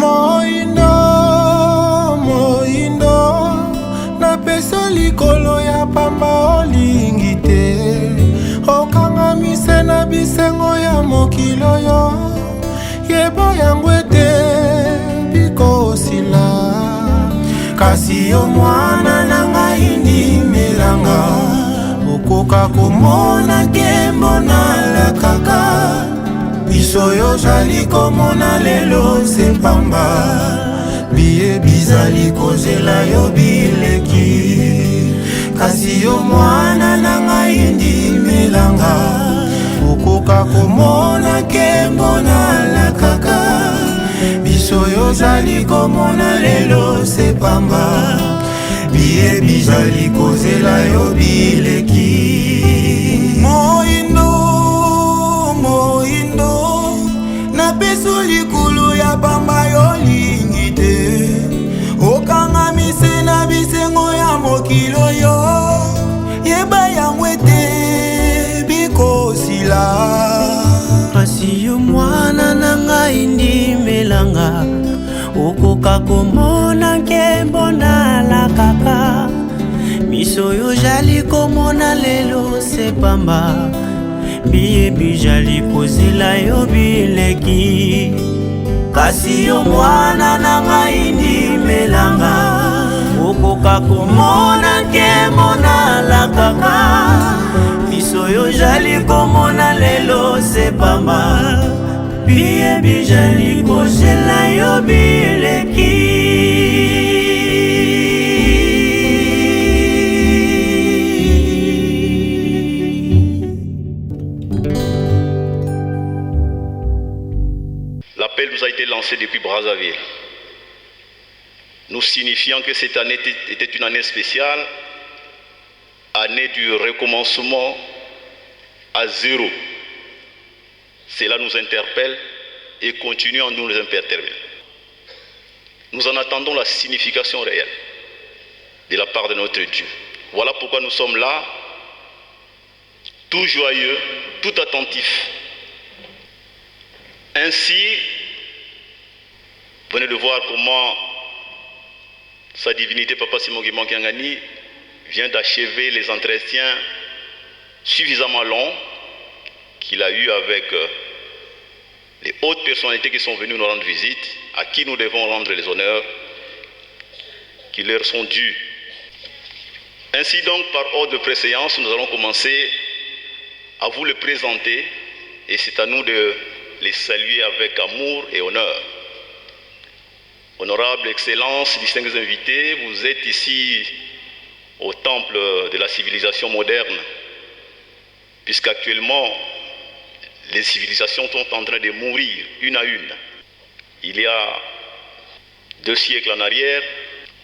moindo napesa likolo ya pamba olingi te okangamise na bisengo ya mokili oyo yeba yango ete bikosila kasi yo mwana na ngai ndimelanga okoka komona nkembo nalakaka biso yo zali komona lelo se pamba biye bizali kozela yo bileki kasi yo mwana na ngai ndimelanga okoka komona nkembo nalakaka biso yo zali komona lelo se pamba biye bizali kozela yo bileki moindo napeso likulu ya pamba yolingi te okangamise na bisengo ya mokili oyo yeba yango ete bikosila kasi yo mwana na ngai ndimelanga okoka komona nkembo nalakaka miso yo jali komona lelo se pamba biye bijali kozela yo bileki kasi yo mwana na ngai ndimelanga okoka komona nkembo nalakaka miso yo jali komona lelo se pamba biye bijali kozela yo bileki L'appel nous a été lancé depuis Brazzaville, nous signifiant que cette année était une année spéciale, année du recommencement à zéro. Cela nous interpelle et continue à nous interpeller. Nous en attendons la signification réelle de la part de notre Dieu. Voilà pourquoi nous sommes là, tout joyeux, tout attentifs. Ainsi, vous venez de voir comment sa divinité Papa Simon Guimban Kiangani vient d'achever les entretiens suffisamment longs qu'il a eu avec les hautes personnalités qui sont venues nous rendre visite, à qui nous devons rendre les honneurs qui leur sont dus. Ainsi donc, par ordre de préséance, nous allons commencer à vous les présenter et c'est à nous de les saluer avec amour et honneur. Honorable Excellence, distingués invités, vous êtes ici au temple de la civilisation moderne, puisqu'actuellement, les civilisations sont en train de mourir une à une. Il y a 2 siècles en arrière,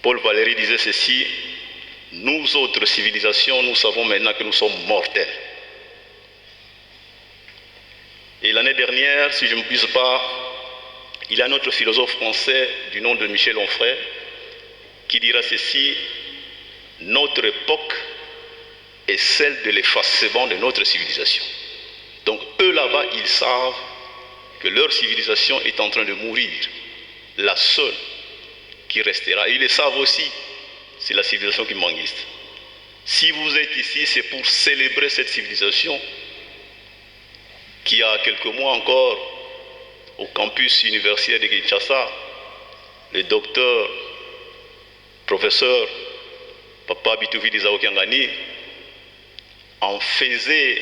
Paul Valéry disait ceci: nous autres civilisations, nous savons maintenant que nous sommes mortels. Et l'année dernière, si je ne m'abuse pas, il y a un autre philosophe français du nom de Michel Onfray qui dira ceci: notre époque est celle de l'effacement de notre civilisation. Donc eux là-bas, ils savent que leur civilisation est en train de mourir, la seule qui restera. Ils le savent aussi, c'est la civilisation kimbanguiste. Si vous êtes ici, c'est pour célébrer cette civilisation qui, a quelques mois encore, au campus universitaire de Kinshasa, le docteur, professeur Papa Bitouvidi Zaokiangani en faisait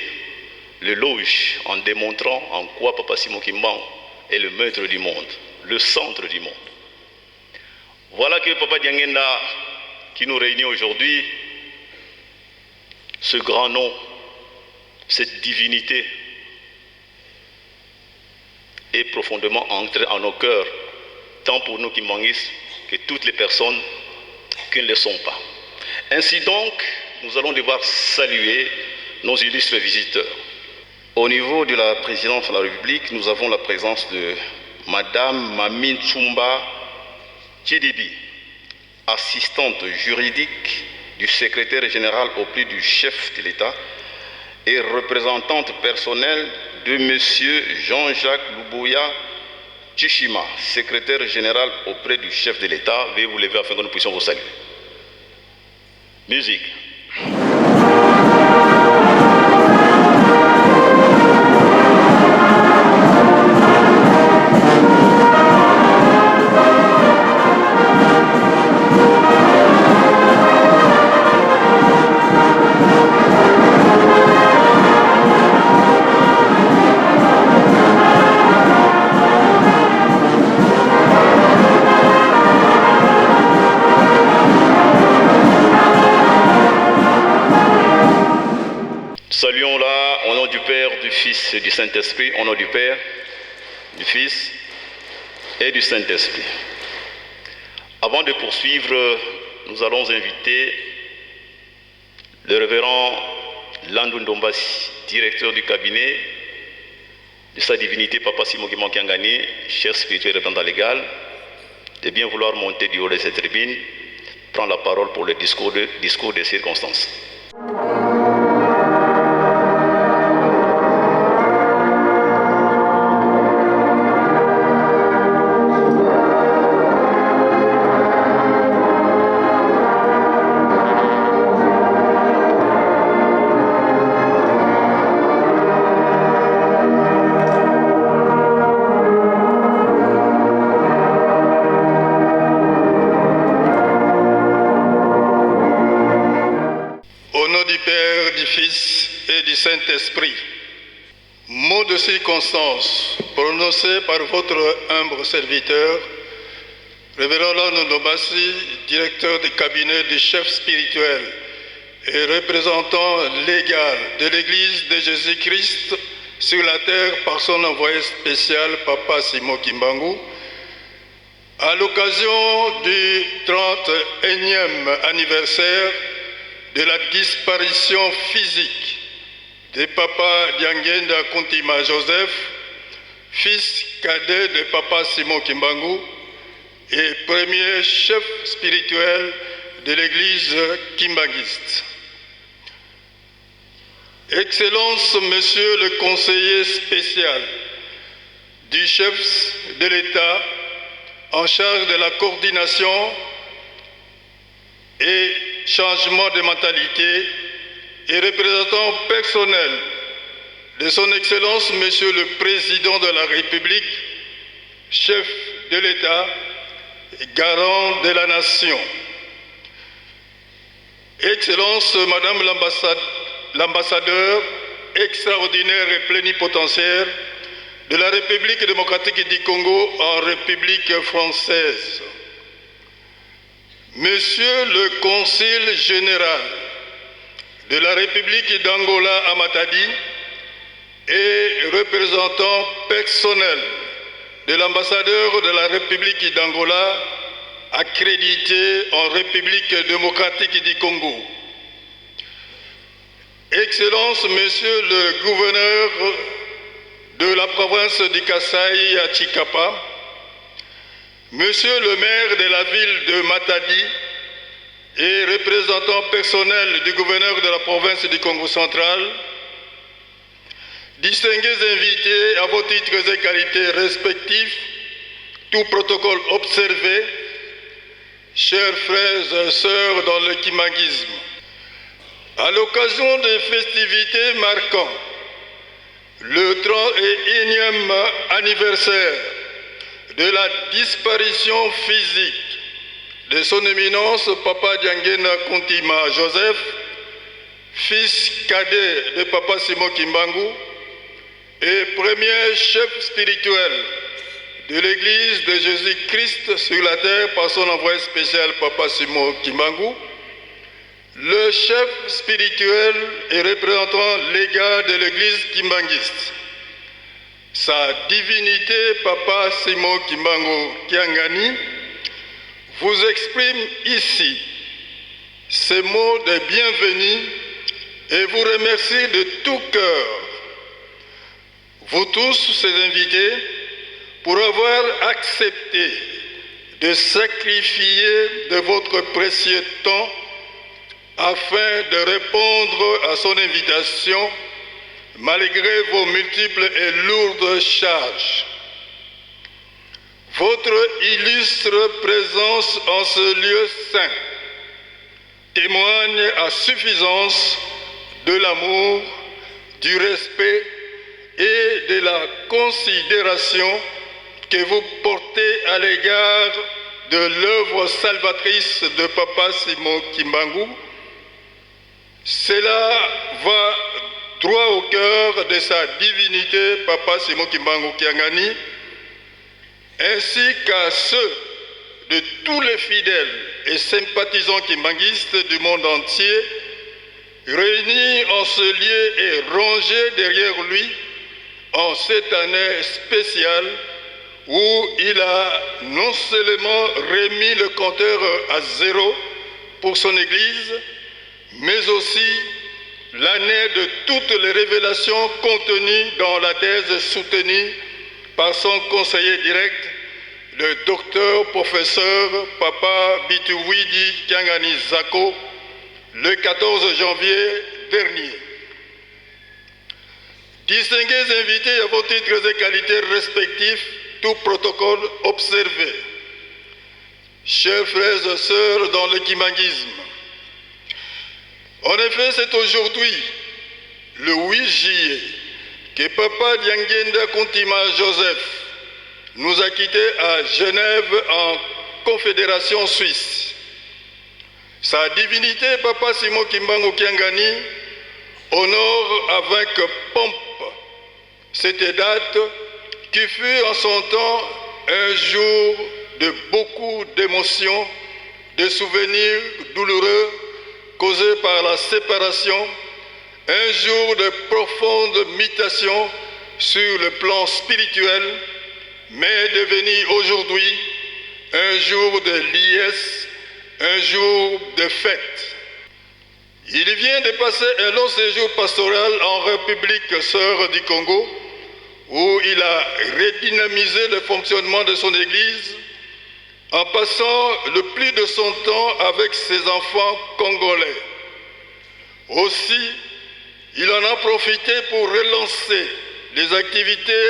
l'éloge en démontrant en quoi Papa Simon Kimbangu est le maître du monde, le centre du monde. Voilà que Papa Diangenda, qui nous réunit aujourd'hui, ce grand nom, cette divinité, est profondément entrée en nos cœurs, tant pour nous Kimbanguistes que toutes les personnes qui ne le sont pas. Ainsi donc, nous allons devoir saluer nos illustres visiteurs. Au niveau de la présidence de la République, nous avons la présence de Madame Mamine Tsumba Tchidibi, assistante juridique du secrétaire général auprès du chef de l'État et représentante personnelle de Monsieur Jean-Jacques Lubuya Tchishima, secrétaire général auprès du chef de l'État. Veuillez vous lever afin que nous puissions vous saluer. Musique. Saluons-la au nom du Père, du Fils et du Saint-Esprit, au nom du Père, du Fils et du Saint-Esprit. Avant de poursuivre, nous allons inviter le révérend Landou Ndombasi, directeur du cabinet de sa divinité Papa Simon Kimbangu, chef spirituel et représentant légal, de bien vouloir monter du haut de cette tribune, prendre la parole pour le discours des circonstances. Saint-Esprit, mot de circonstance prononcé par votre humble serviteur, révérend Landou Ndombasi, directeur du cabinet du chef spirituel et représentant légal de l'Église de Jésus-Christ sur la terre par son envoyé spécial Papa Simon Kimbangu, à l'occasion du 31e anniversaire de la disparition physique de Papa Diangenda Kuntima Joseph, fils cadet de Papa Simon Kimbangu et premier chef spirituel de l'Église kimbanguiste. Excellence, Monsieur le conseiller spécial du chef de l'État en charge de la coordination et changement de mentalité et représentant personnel de son Excellence, Monsieur le Président de la République, chef de l'État et garant de la Nation. Excellence, Madame l'ambassadeur extraordinaire et plénipotentiaire de la République démocratique du Congo en République française. Monsieur le Consul général de la République d'Angola à Matadi et représentant personnel de l'ambassadeur de la République d'Angola accrédité en République démocratique du Congo. Excellence, Monsieur le gouverneur de la province du Kasaï à Chikapa, Monsieur le maire de la ville de Matadi et représentant personnel du gouverneur de la province du Congo central, distingués invités à vos titres et qualités respectifs, tout protocole observé, chers frères et sœurs dans le kimbanguisme, à l'occasion des festivités marquant le 31e anniversaire de la disparition physique de son éminence Papa Diangena Kontima Joseph, fils cadet de Papa Simon Kimbangu et premier chef spirituel de l'Église de Jésus-Christ sur la terre par son envoyé spécial Papa Simon Kimbangu, le chef spirituel et représentant légat de l'Église kimbanguiste. Sa divinité Papa Simon Kimbangu Kiangani vous exprime ici ces mots de bienvenue et vous remercie de tout cœur, vous tous, ces invités, pour avoir accepté de sacrifier de votre précieux temps afin de répondre à son invitation malgré vos multiples et lourdes charges. Votre illustre présence en ce lieu saint témoigne à suffisance de l'amour, du respect et de la considération que vous portez à l'égard de l'œuvre salvatrice de Papa Simon Kimbangu. Cela va droit au cœur de sa divinité Papa Simon Kimbangu Kiangani, ainsi qu'à ceux de tous les fidèles et sympathisants kimbanguistes du monde entier, réunis en ce lieu et rangés derrière lui en cette année spéciale où il a non seulement remis le compteur à zéro pour son Église, mais aussi l'année de toutes les révélations contenues dans la thèse soutenue par son conseiller direct, le docteur professeur Papa Bituwidi Kiangani Zako, le 14 janvier dernier. Distingués invités à vos titres et qualités respectifs, tout protocole observé. Chers frères et sœurs dans le kimbanguisme, en effet, c'est aujourd'hui, le 8 juillet, que Papa Diangena Kontima Joseph nous a quittés à Genève en Confédération Suisse. Sa divinité, Papa Simon Kimbangu Kiangani, honore avec pompe cette date qui fut en son temps un jour de beaucoup d'émotions, de souvenirs douloureux causés par la séparation, un jour de profonde mutation sur le plan spirituel, mais devenu aujourd'hui un jour de liesse, un jour de fête. Il vient de passer un long séjour pastoral en République sœur du Congo, où il a redynamisé le fonctionnement de son Église en passant le plus de son temps avec ses enfants congolais. Aussi, il en a profité pour relancer les activités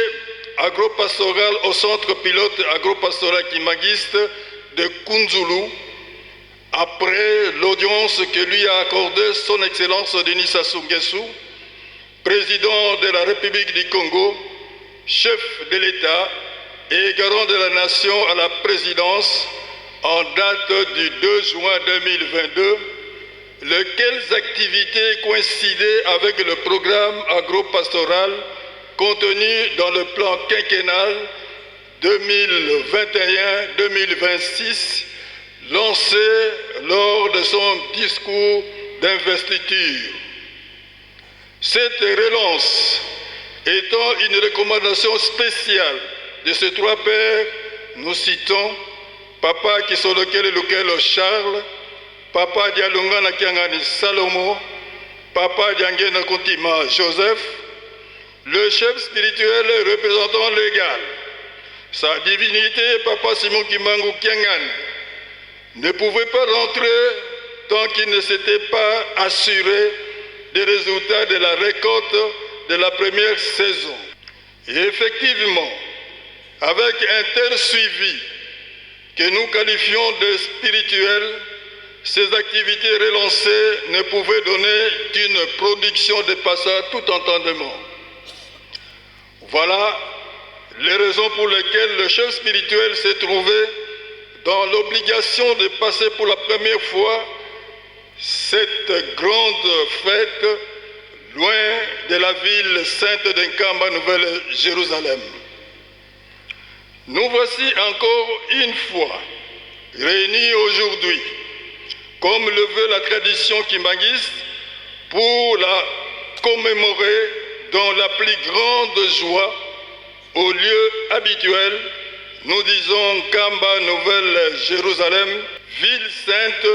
agropastorales au centre pilote agropastoral kimbanguiste de Kunzulu, après l'audience que lui a accordée son Excellence Denis Sassou Nguesso, président de la République du Congo, chef de l'État et garant de la nation à la présidence en date du 2 juin 2022, lesquelles activités coïncidaient avec le programme agropastoral contenu dans le plan quinquennal 2021-2026 lancé lors de son discours d'investiture. Cette relance étant une recommandation spéciale de ces trois pères, nous citons Papa Kisolokele Lukelo Charles, Papa Dialungana Kiangani Salomo, Papa Diangena Kontima Joseph, le chef spirituel et représentant légal, sa divinité Papa Simon Kimbangu Kiangani, ne pouvait pas rentrer tant qu'il ne s'était pas assuré des résultats de la récolte de la première saison. Et effectivement, avec un tel suivi que nous qualifions de spirituel, ces activités relancées ne pouvaient donner qu'une production dépassant tout entendement. Voilà les raisons pour lesquelles le chef spirituel s'est trouvé dans l'obligation de passer pour la première fois cette grande fête loin de la ville sainte d'Nkamba, Nouvelle-Jérusalem. Nous voici encore une fois réunis aujourd'hui, comme le veut la tradition kimbanguiste, pour la commémorer dans la plus grande joie au lieu habituel. Nous disons Nkamba, Nouvelle-Jérusalem, ville sainte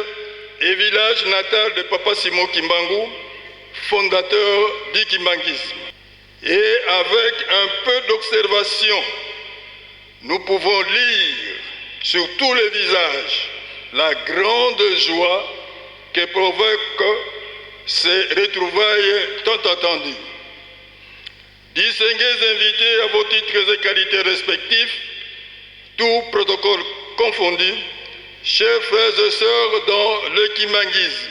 et village natal de Papa Simon Kimbangu, fondateur du kimbanguisme. Et avec un peu d'observation, nous pouvons lire sur tous les visages la grande joie que provoquent ces retrouvailles tant attendues. Distingués invités à vos titres et qualités respectifs, tout protocole confondu, chers frères et sœurs dans le kimbanguisme.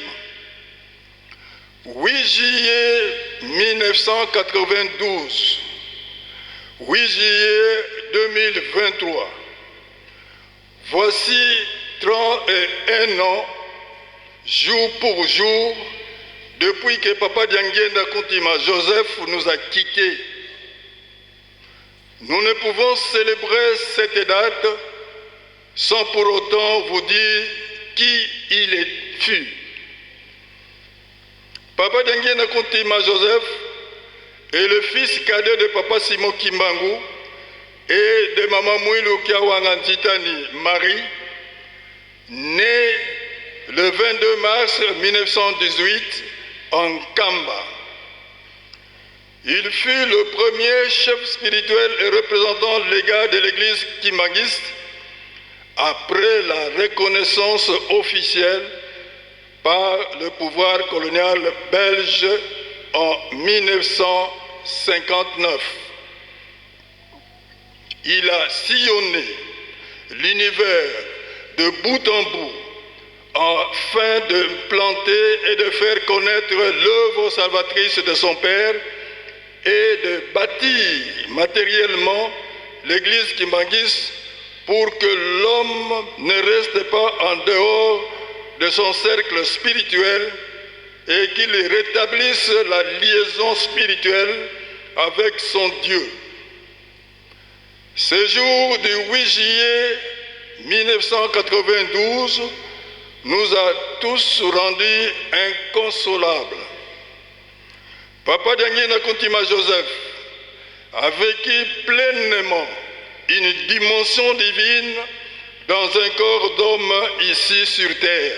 8 juillet 1992, 8 juillet 2023, voici 31 ans, jour pour jour, depuis que Papa Diangenda Kontima Joseph nous a quittés. Nous ne pouvons célébrer cette date sans pour autant vous dire qui il fut. Papa Diangenda Kontima Joseph est le fils cadet de Papa Simon Kimbangu et de Maman Mouilou Kiawangantitani Marie, né le 22 mars 1918 en Kamba. Il fut le premier chef spirituel et représentant légat de l'église kimbanguiste après la reconnaissance officielle par le pouvoir colonial belge en 1959. Il a sillonné l'univers de bout en bout afin de planter et de faire connaître l'œuvre salvatrice de son père et de bâtir matériellement l'église kimbanguiste pour que l'homme ne reste pas en dehors de son cercle spirituel et qu'il rétablisse la liaison spirituelle avec son Dieu. Ce jour du 8 juillet 1992 nous a tous rendus inconsolables. Papa Diangenda Kontima Joseph a vécu pleinement une dimension divine dans un corps d'homme ici sur terre.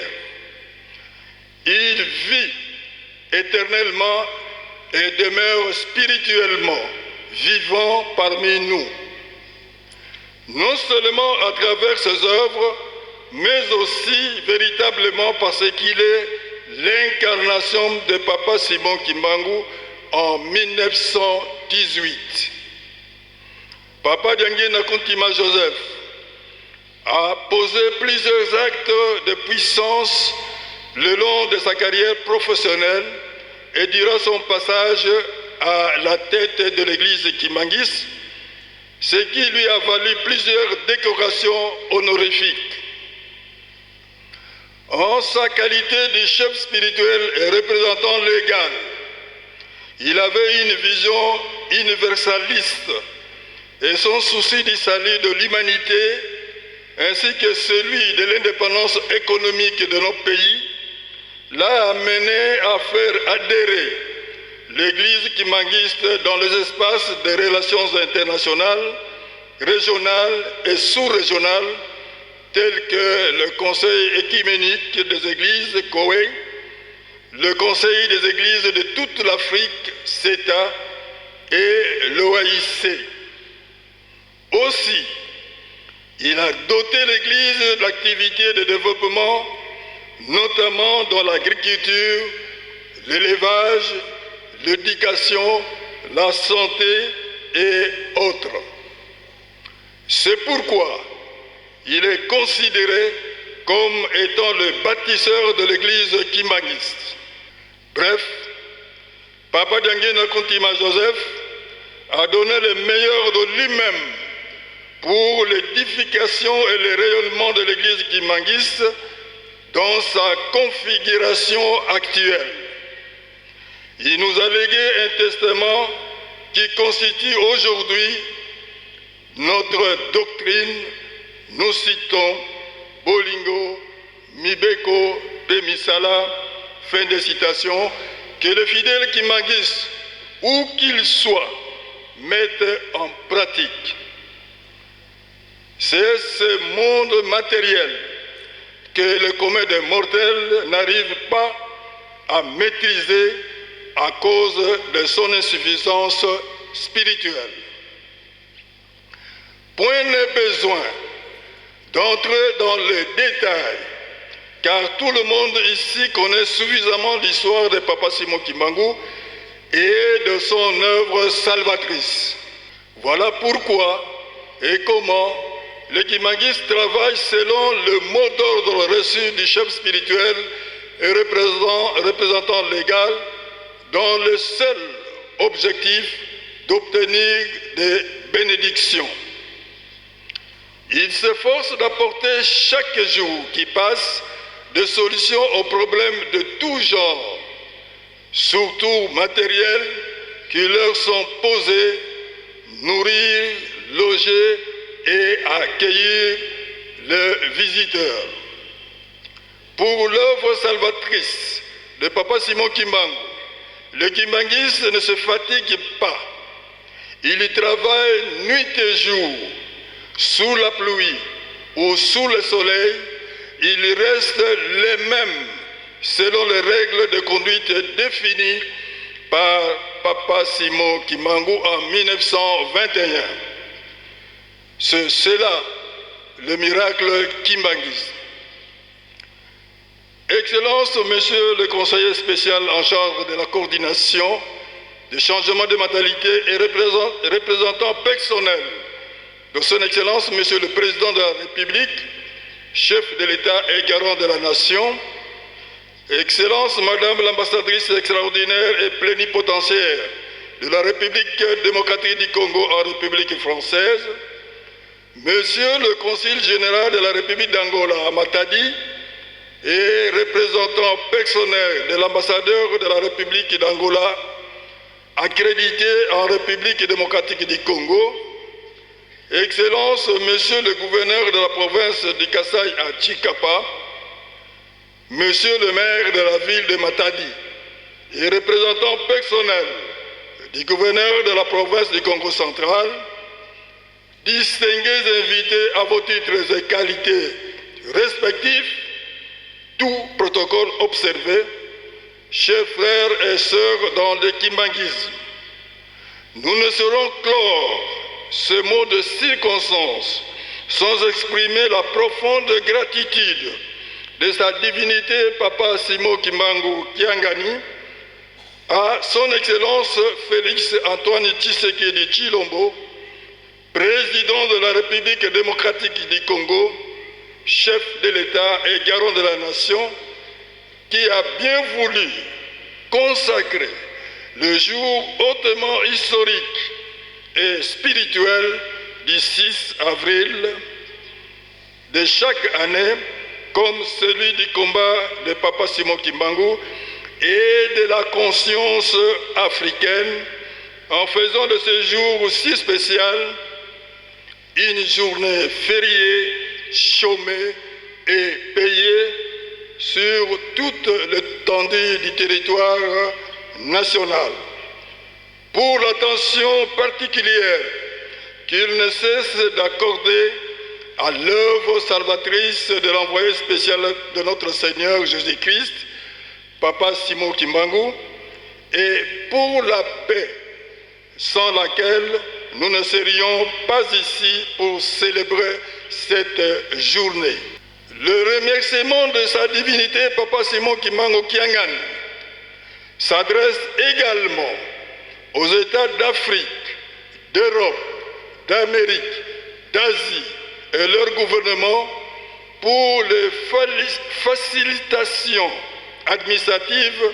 Il vit éternellement et demeure spirituellement vivant parmi nous. Non seulement à travers ses œuvres, mais aussi véritablement parce qu'il est l'incarnation de Papa Simon Kimbangu en 1918. Papa Diangenda Kontima Joseph a posé plusieurs actes de puissance le long de sa carrière professionnelle et durant son passage à la tête de l'église kimbanguiste, ce qui lui a valu plusieurs décorations honorifiques. En sa qualité de chef spirituel et représentant légal, il avait une vision universaliste et son souci du salut de l'humanité, ainsi que celui de l'indépendance économique de nos pays, l'a amené à faire adhérer l'église kimbanguiste dans les espaces des relations internationales, régionales et sous-régionales, tels que le Conseil écuménique des églises, COE, le Conseil des églises de toute l'Afrique, CETA, et l'OAIC. Aussi, il a doté l'église d'activités de développement, notamment dans l'agriculture, l'élevage, l'éducation, la santé et autres. C'est pourquoi il est considéré comme étant le bâtisseur de l'église kimbanguiste. Bref, Papa Diangenda Kontima Joseph a donné le meilleur de lui-même pour l'édification et le rayonnement de l'église kimbanguiste dans sa configuration actuelle. Il nous a légué un testament qui constitue aujourd'hui notre doctrine. Nous citons Bolingo, Mibeko, Demisala, fin de citation, que les fidèles kimbanguistes, où qu'ils soient, mettent en pratique. C'est ce monde matériel que le commun des mortels n'arrive pas à maîtriser à cause de son insuffisance spirituelle. Point n'est besoin d'entrer dans les détails, car tout le monde ici connaît suffisamment l'histoire de Papa Simon Kimbangu et de son œuvre salvatrice. Voilà pourquoi et comment les kimbanguistes travaillent selon le mot d'ordre reçu du chef spirituel et représentant légal dans le seul objectif d'obtenir des bénédictions. Il s'efforce d'apporter chaque jour qui passe des solutions aux problèmes de tout genre, surtout matériels, qui leur sont posés, nourrir, loger et accueillir les visiteurs. Pour l'œuvre salvatrice de Papa Simon Kimbangu, le kimbanguiste ne se fatigue pas. Il y travaille nuit et jour, sous la pluie ou sous le soleil. Il reste les mêmes selon les règles de conduite définies par Papa Simon Kimbangu en 1921. C'est là le miracle kimbanguiste. Excellence, Monsieur le conseiller spécial en charge de la coordination des changements de mentalité et représentant personnel de son Excellence, Monsieur le Président de la République, chef de l'État et garant de la Nation, Excellence, Madame l'ambassadrice extraordinaire et plénipotentiaire de la République démocratique du Congo en République française, Monsieur le Consul général de la République d'Angola à Matadi et représentant personnel de l'ambassadeur de la République d'Angola accrédité en République démocratique du Congo, Excellence, Monsieur le gouverneur de la province du Kasaï à Tshikapa, Monsieur le maire de la ville de Matadi et représentant personnel du gouverneur de la province du Congo central, distingués invités à vos titres et qualités respectifs, tout protocole observé, chers frères et sœurs dans le kimbanguisme, nous ne saurons clore ce mot de circonstance sans exprimer la profonde gratitude de sa divinité Papa Simon Kimbangu Kiangani à son Excellence Félix Antoine Tshisekedi Tshilombo, président de la République démocratique du Congo, chef de l'État et garant de la Nation, qui a bien voulu consacrer le jour hautement historique et spirituel du 6 avril de chaque année comme celui du combat de Papa Simon Kimbangu et de la conscience africaine en faisant de ce jour si spécial une journée fériée, chômée et payée sur toute l'étendue du territoire national. Pour l'attention particulière qu'il ne cesse d'accorder à l'œuvre salvatrice de l'envoyé spécial de notre Seigneur Jésus-Christ, Papa Simon Kimbangu, et pour la paix sans laquelle nous ne serions pas ici pour célébrer cette journée. Le remerciement de sa divinité, Papa Simon Kimbangu Kiangani, s'adresse également aux États d'Afrique, d'Europe, d'Amérique, d'Asie et leurs gouvernements pour les facilitations administratives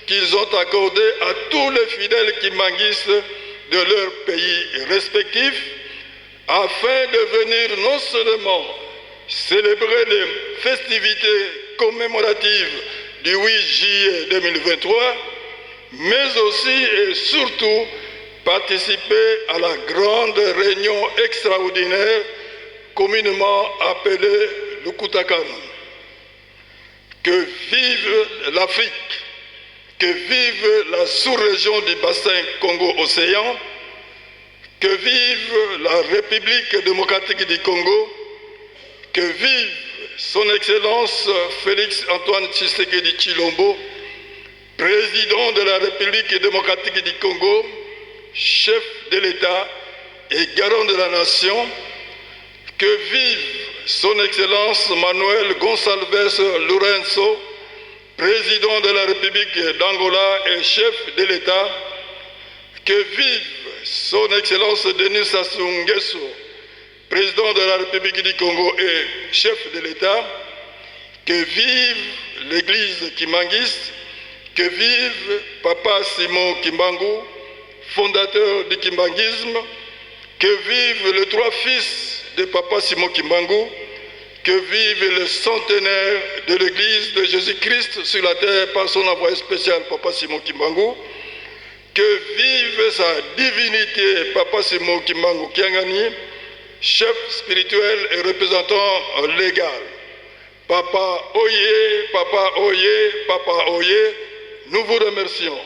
qu'ils ont accordées à tous les fidèles kimbanguistes de leurs pays respectifs afin de venir non seulement célébrer les festivités commémoratives du 8 juillet 2023, mais aussi et surtout participer à la grande réunion extraordinaire communément appelée le Kutakan. Que vive l'Afrique, que vive la sous-région du bassin Congo-Océan, que vive la République démocratique du Congo, que vive son Excellence Félix Antoine Tshisekedi Tshilombo, président de la République démocratique du Congo, chef de l'État et garant de la nation, que vive son Excellence Manuel Gonçalves Lourenço, président de la République d'Angola et chef de l'État, que vive son Excellence Denis Sassou Nguesso, président de la République du Congo et chef de l'État, que vive l'Église kimbanguiste, que vive Papa Simon Kimbangu, fondateur du kimbanguisme, que vivent les trois fils de Papa Simon Kimbangu, que vive le centenaire de l'Église de Jésus-Christ sur la terre par son envoyé spécial Papa Simon Kimbangu, que vive sa divinité Papa Simon Kimbangu Kiangani, chef spirituel et représentant légal. Papa Oye, Papa Oye, Papa Oye, nous vous remercions.